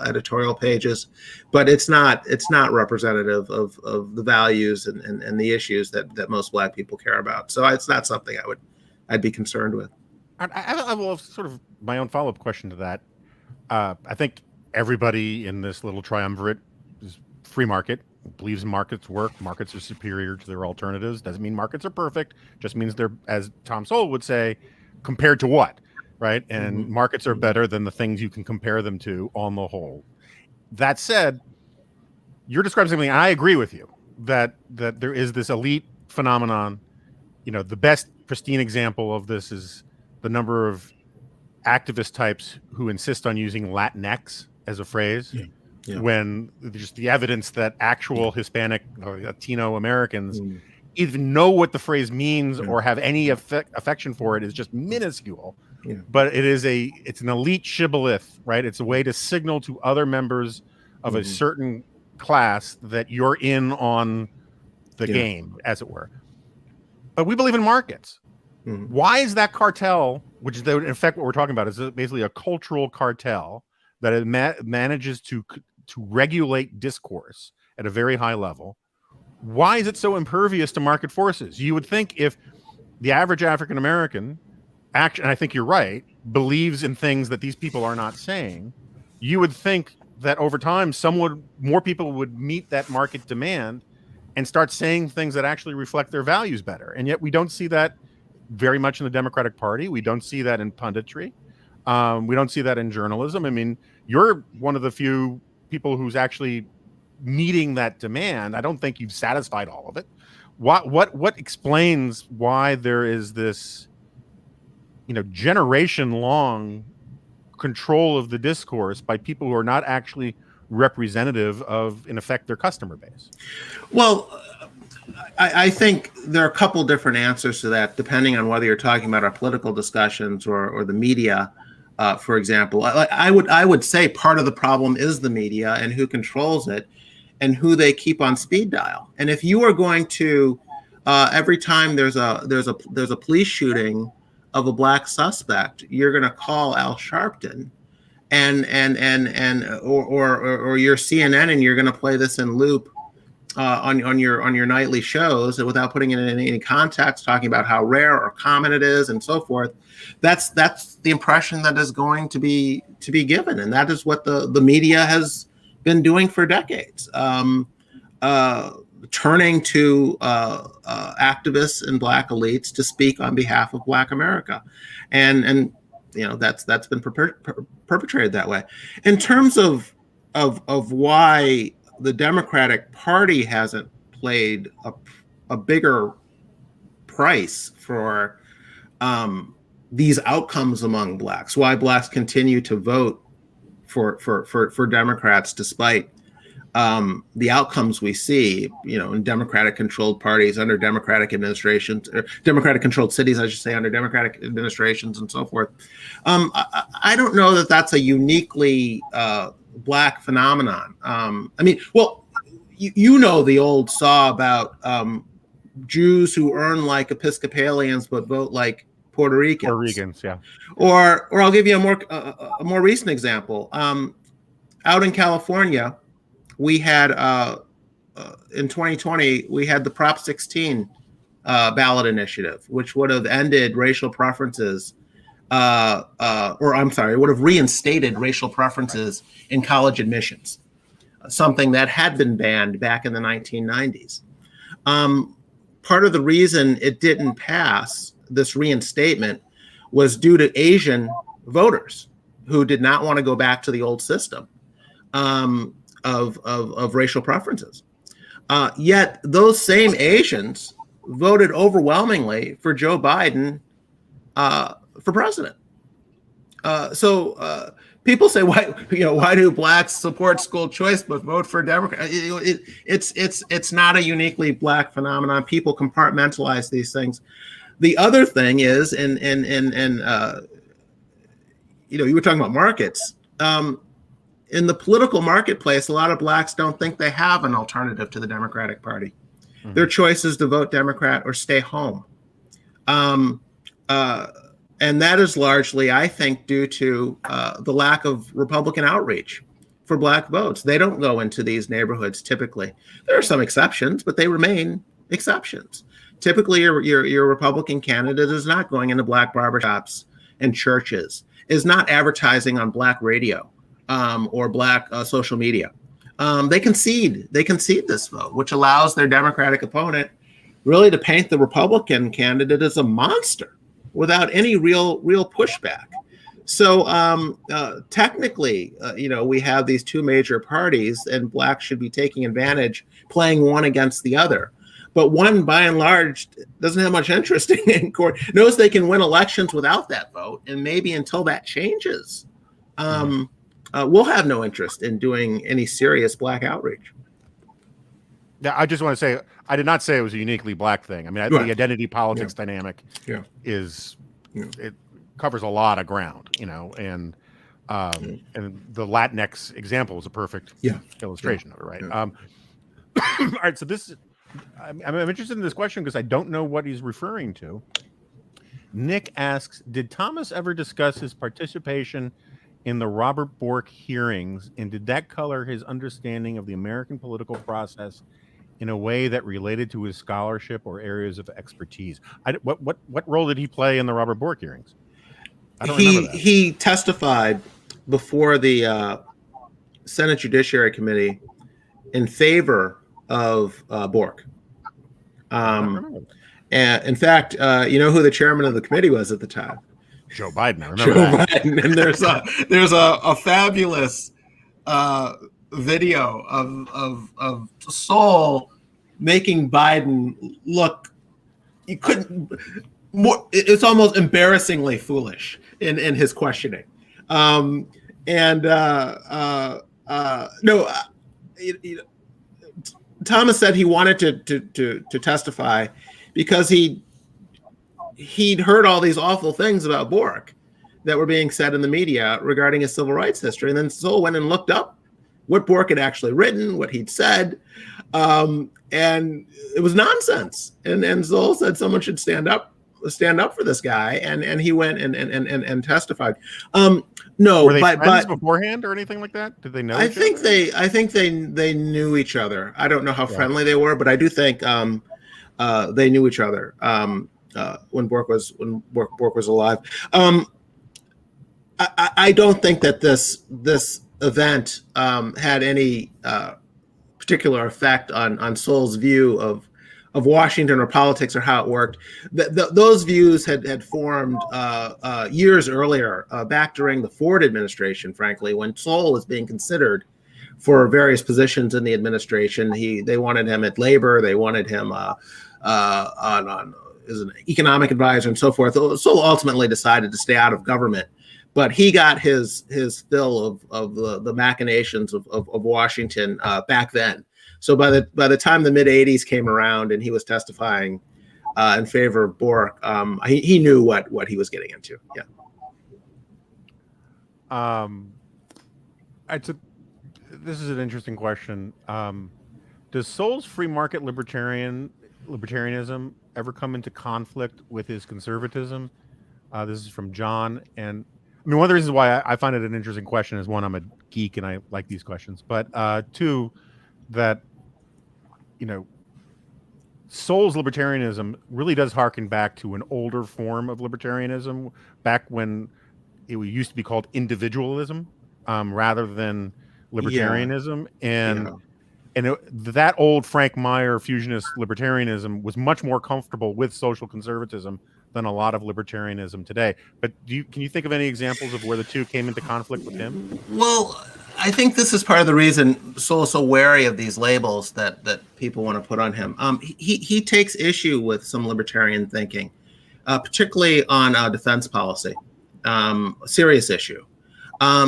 editorial pages, but it's not representative of the values and the issues that most Black people care about. So it's not something I'd be concerned with. I will have sort of my own follow-up question to that. I think everybody in this little triumvirate is free market, believes markets work. Markets are superior to their alternatives. Doesn't mean markets are perfect. Just means they're, as Tom Sowell would say, compared to what, right? And markets are better than the things you can compare them to on the whole. That said, you're describing something, and I agree with you, that there is this elite phenomenon. The best pristine example of this is the number of activist types who insist on using Latinx as a phrase, when just the evidence that actual Hispanic or Latino Americans even know what the phrase means or have any affection for it is just minuscule. But it's an elite shibboleth, right? It's a way to signal to other members of a certain class that you're in on the game, as it were. But we believe in markets. Why is that cartel, which is in effect what we're talking about, is basically a cultural cartel that it manages to regulate discourse at a very high level? why is it so impervious to market forces? You would think if the average African American, and I think you're right, believes in things that these people are not saying, you would think that over time, more people would meet that market demand and start saying things that actually reflect their values better. And yet we don't see that very much in the Democratic Party. We don't see that in punditry. We don't see that in journalism. I mean, you're one of the few people who's actually meeting that demand. I don't think you've satisfied all of it. What explains why there is this, generation long control of the discourse by people who are not actually representative of, in effect, their customer base? Well, I think there are a couple different answers to that, depending on whether you're talking about our political discussions or the media, for example. I would say part of the problem is the media and who controls it and who they keep on speed dial. And if you are going to every time there's a police shooting of a black suspect, you're going to call Al Sharpton or your CNN, and you're going to play this in loop on your nightly shows without putting it in any context, talking about how rare or common it is and so forth. That's the impression that is going to be given, and that is what the media has been doing for decades, turning to activists and black elites to speak on behalf of Black America, and that's been perpetrated that way. In terms of why the Democratic Party hasn't played a bigger price for these outcomes among blacks, why blacks continue to vote for Democrats despite the outcomes we see, in Democratic-controlled parties under Democratic administrations, or Democratic-controlled cities, I should say, under Democratic administrations and so forth. I don't know that that's a uniquely black phenomenon. The old saw about Jews who earn like Episcopalians but vote like Puerto Ricans. Puerto Ricans, yeah. Or I'll give you a more recent example. Out in California, we had in 2020 we had the Prop 16 ballot initiative, which would have ended racial preferences, it would have reinstated racial preferences in college admissions, something that had been banned back in the 1990s. Part of the reason it didn't pass, this reinstatement, was due to Asian voters who did not want to go back to the old system of racial preferences. Yet those same Asians voted overwhelmingly for Joe Biden for president. So people say, why do blacks support school choice but vote for Democrat? It's not a uniquely black phenomenon. People compartmentalize these things. The other thing is, you were talking about markets. In the political marketplace, a lot of blacks don't think they have an alternative to the Democratic Party. Mm-hmm. Their choice is to vote Democrat or stay home. And that is largely, I think, due to the lack of Republican outreach for black votes. They don't go into these neighborhoods typically. There are some exceptions, but they remain exceptions. Typically, your Republican candidate is not going into black barbershops and churches, is not advertising on black radio or black social media. They concede this vote, which allows their Democratic opponent really to paint the Republican candidate as a monster without any real pushback. So technically, we have these two major parties, and blacks should be taking advantage, playing one against the other. But one, by and large, doesn't have much interest in court, knows they can win elections without that vote, and maybe until that changes, we'll have no interest in doing any serious black outreach. Yeah, I just want to say, I did not say it was a uniquely black thing. I mean, the identity politics dynamic is, it covers a lot of ground, and the Latinx example is a perfect illustration of it, right? All right, so I'm interested in this question because I don't know what he's referring to. Nick asks, did Thomas ever discuss his participation in the Robert Bork hearings, and did that color his understanding of the American political process in a way that related to his scholarship or areas of expertise? What role did he play in the Robert Bork hearings? I don't remember that. He testified before the Senate Judiciary Committee in favor of Bork. And in fact, you know who the chairman of the committee was at the time? Joe Biden. I remember that. Biden. And there's a fabulous video of Sowell making Biden look. You couldn't. It's almost embarrassingly foolish in his questioning. No. Thomas said he wanted to testify because he'd heard all these awful things about Bork that were being said in the media regarding his civil rights history. And then Sowell went and looked up what Bork had actually written, what he'd said, and it was nonsense. And Sowell said someone should stand up for this guy, and he went and testified. No, were they friends beforehand or anything like that? Did they know? I think they knew each other. I don't know how friendly they were, but I do think they knew each other when Bork was alive. I don't think that this event had any particular effect on Sowell's view of Washington or politics or how it worked. Those views had formed years earlier, back during the Ford administration, frankly, when Sowell was being considered for various positions in the administration. They wanted him at Labor. They wanted him on as an economic advisor and so forth. Sowell ultimately decided to stay out of government, but he got his fill of the machinations of Washington back then. So by the time the mid '80s came around and he was testifying in favor of Bork, he knew what he was getting into. Yeah. This is an interesting question. Does Sowell's free market libertarianism ever come into conflict with his conservatism? This is from John, and I mean, one of the reasons why I find it an interesting question is, one, I'm a geek and I like these questions, but two, that, you know, Sowell's libertarianism really does harken back to an older form of libertarianism, back when it used to be called individualism rather than libertarianism. That old Frank Meyer fusionist libertarianism was much more comfortable with social conservatism than a lot of libertarianism today. But can you think of any examples of where the two came into conflict with him? Well, I think this is part of the reason Sowell is so wary of these labels that people want to put on him. He takes issue with some libertarian thinking, particularly on defense policy, a serious issue.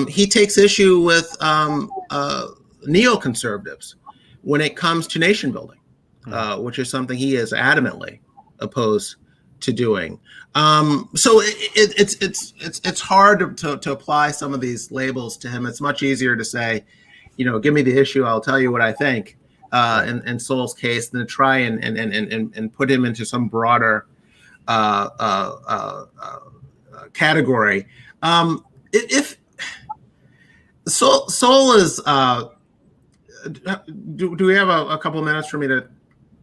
He takes issue with neoconservatives when it comes to nation building, which is something he is adamantly opposed to doing. So it's hard to apply some of these labels to him. It's much easier to say, give me the issue, I'll tell you what I think. In Sowell's case, than to try and put him into some broader category. If Sowell is, do we have a couple of minutes for me to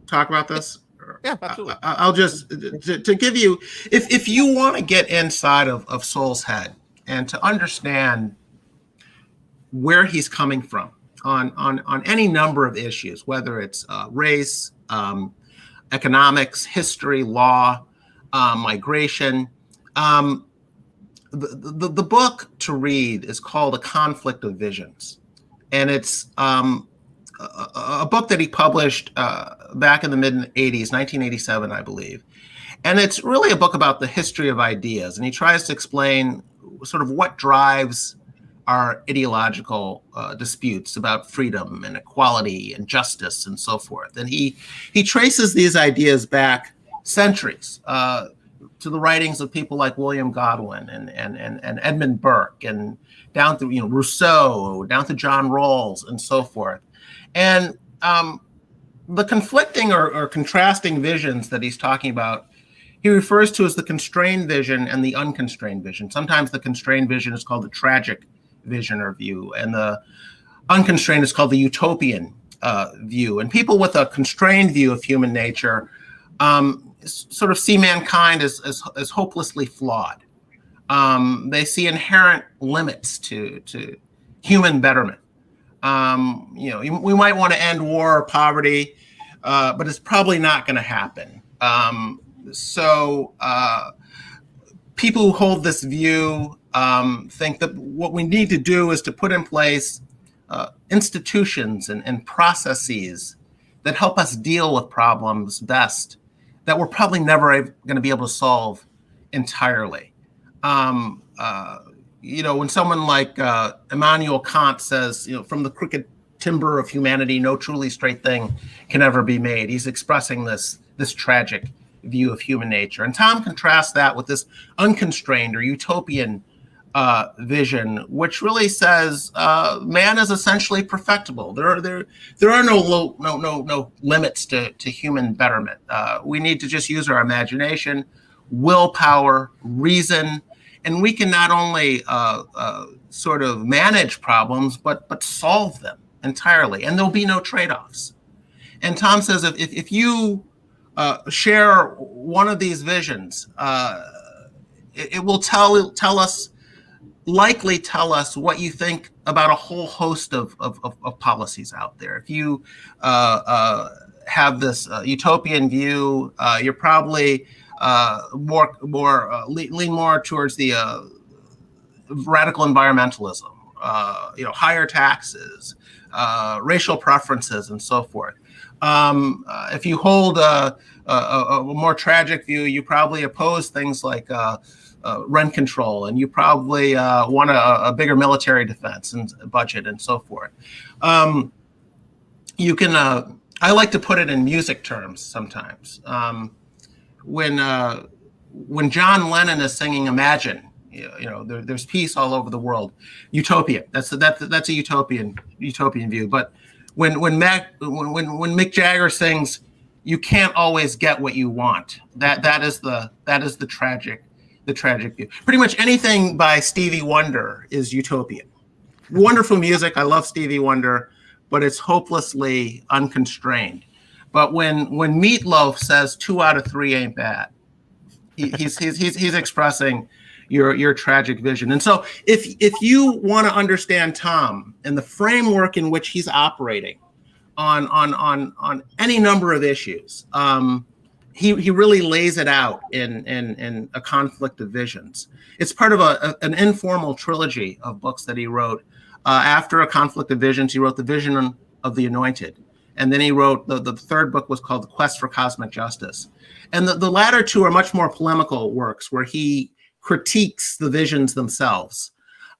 talk about this? Yeah, absolutely. I'll just to give you, if you want to get inside of Sowell's head and to understand where he's coming from on any number of issues, whether it's race, economics, history, law, migration, the book to read is called A Conflict of Visions, and it's a book that he published back in the mid-'80s, 1987, I believe. And it's really a book about the history of ideas. And he tries to explain sort of what drives our ideological disputes about freedom and equality and justice and so forth. And he traces these ideas back centuries to the writings of people like William Godwin and Edmund Burke, and down through Rousseau, down to John Rawls and so forth. And the conflicting or contrasting visions that he's talking about, he refers to as the constrained vision and the unconstrained vision. Sometimes the constrained vision is called the tragic vision or view, and the unconstrained is called the utopian view. And people with a constrained view of human nature sort of see mankind as hopelessly flawed. They see inherent limits to human betterment. We might want to end war or poverty, but it's probably not going to happen. So people who hold this view think that what we need to do is to put in place institutions and processes that help us deal with problems best that we're probably never going to be able to solve entirely. When someone like Immanuel Kant says, from the crooked timber of humanity, no truly straight thing can ever be made, he's expressing this tragic view of human nature. And Tom contrasts that with this unconstrained or utopian vision, which really says man is essentially perfectible. There are no limits to human betterment. We need to just use our imagination, willpower, reason, and we can not only sort of manage problems, but solve them entirely, and there'll be no trade-offs. And Tom says if you share one of these visions, it will likely tell us what you think about a whole host of policies out there. If you have this utopian view, you're probably lean more towards the radical environmentalism, higher taxes, racial preferences, and so forth. If you hold a more tragic view, you probably oppose things like rent control, and you probably want a bigger military defense and budget and so forth. You can. I like to put it in music terms sometimes. When John Lennon is singing "Imagine," there's peace all over the world. Utopia. That's a utopian view. But when Mick Jagger sings, "You can't always get what you want," that is the tragic view. Pretty much anything by Stevie Wonder is utopian. Wonderful music. I love Stevie Wonder, but it's hopelessly unconstrained. But when Meatloaf says 2 out of 3 ain't bad, he's expressing your tragic vision. And so if you want to understand Tom and the framework in which he's operating on any number of issues, he really lays it out in A Conflict of Visions. It's part of an informal trilogy of books that he wrote. After A Conflict of Visions, he wrote The Vision of the Anointed. And then he wrote, the third book was called The Quest for Cosmic Justice. And the latter two are much more polemical works where he critiques the visions themselves,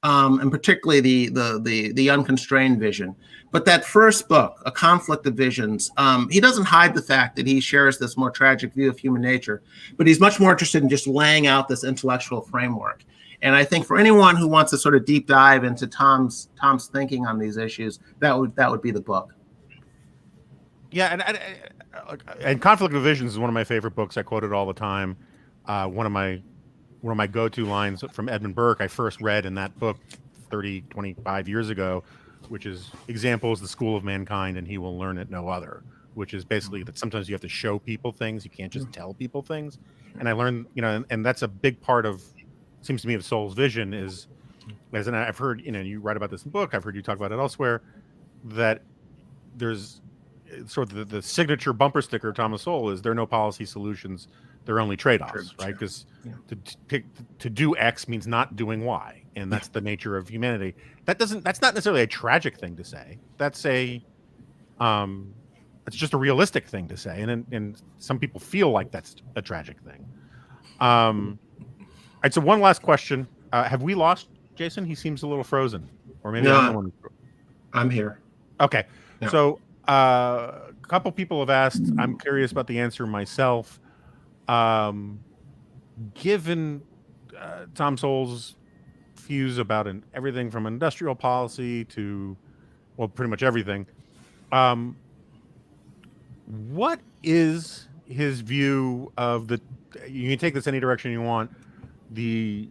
and particularly the unconstrained vision. But that first book, A Conflict of Visions, he doesn't hide the fact that he shares this more tragic view of human nature, but he's much more interested in just laying out this intellectual framework. And I think for anyone who wants to sort of deep dive into Tom's thinking on these issues, that would be the book. Yeah, and Conflict of Visions is one of my favorite books. I quote it all the time. One of my go-to lines from Edmund Burke I first read in that book 25 years ago, which is "Example is the school of mankind, and he will learn it no other," which is basically that sometimes you have to show people things. You can't just tell people things. And I learned, and that's a big part of, seems to me, of Sowell's vision is, and I've heard, you write about this in the book, I've heard you talk about it elsewhere, that there's sort of the signature bumper sticker of Thomas Sowell is there are no policy solutions, there are only trade-offs, right? Because to do X means not doing Y, and that's the nature of humanity. That's not necessarily a tragic thing to say. That's it's just a realistic thing to say, and some people feel like that's a tragic thing. All right, so one last question: have we lost Jason? He seems a little frozen, or maybe I'm the one. I'm here. Okay, no. So a couple people have asked. I'm curious about the answer myself. Given Tom Sowell's views about everything from industrial policy to, well, pretty much everything, what is his view of you can take this any direction you want, the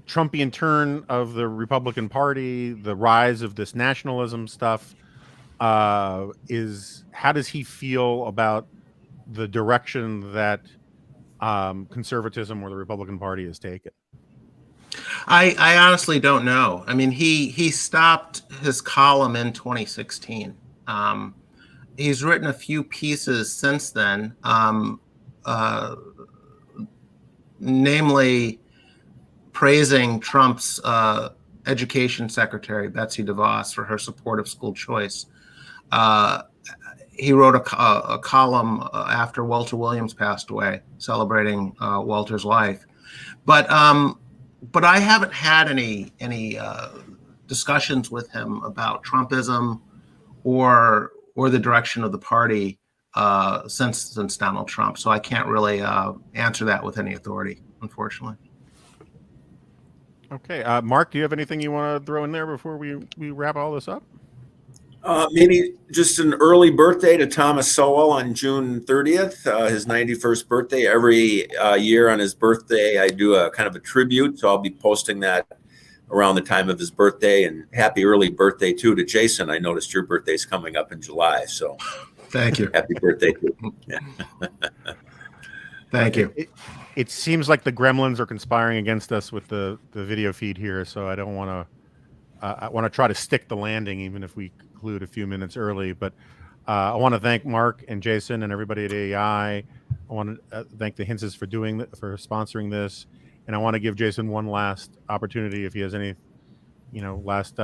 Trumpian turn of the Republican Party, the rise of this nationalism stuff, is how does he feel about the direction that conservatism or the Republican Party has taken? I honestly don't know. I mean, he stopped his column in 2016. He's written a few pieces since then, namely praising Trump's education secretary, Betsy DeVos, for her support of school choice. He wrote a column after Walter Williams passed away, celebrating Walter's life. But I haven't had any discussions with him about Trumpism or the direction of the party since Donald Trump. So I can't really answer that with any authority, unfortunately. Okay, Mark, do you have anything you want to throw in there before we wrap all this up? Maybe just an early birthday to Thomas Sowell on June 30th, his 91st birthday. Every year on his birthday, I do a kind of a tribute, so I'll be posting that around the time of his birthday. And happy early birthday, too, to Jason. I noticed your birthday's coming up in July, so thank you. Happy birthday to you. Yeah. Thank you. It seems like the gremlins are conspiring against us with the video feed here, so I don't want to. I want to try to stick the landing, even if we conclude a few minutes early. But I want to thank Mark and Jason and everybody at AEI. I want to thank the Hintzes for for sponsoring this, and I want to give Jason one last opportunity if he has any, last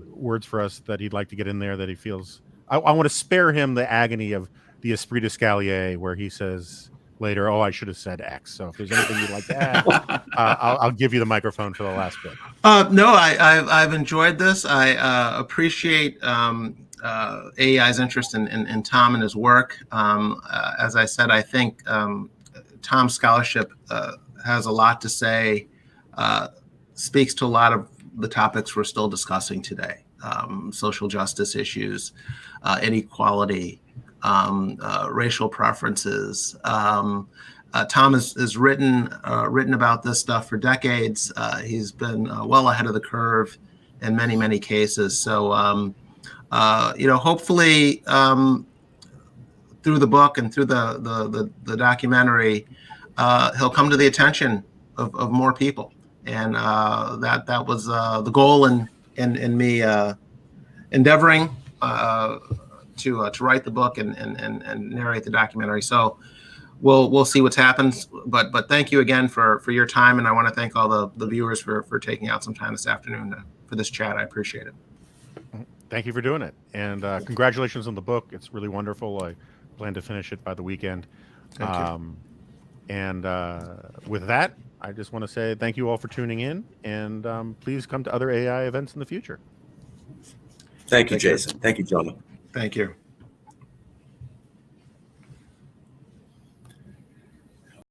words for us that he'd like to get in there that he feels. I want to spare him the agony of the esprit d'escalier where he says later, "Oh, I should have said X." So if there's anything you'd like to add, I'll give you the microphone for the last bit. No, I've enjoyed this. I appreciate AEI's interest in Tom and his work. As I said, I think Tom's scholarship has a lot to say, speaks to a lot of the topics we're still discussing today: social justice issues, inequality, racial preferences. Tom has written about this stuff for decades. He's been well ahead of the curve in many, many cases. So, hopefully through the book and through the documentary, he'll come to the attention of more people. And that was the goal in me endeavoring to write the book and narrate the documentary. So we'll see what happens. But thank you again for your time, and I want to thank all the viewers for taking out some time this afternoon for this chat. I appreciate it. Thank you for doing it, and congratulations on the book. It's really wonderful. I plan to finish it by the weekend. Thank you. And with that, I just want to say thank you all for tuning in, and please come to other AI events in the future. Thank you, Jason. Thank you, Jonah. Thank you.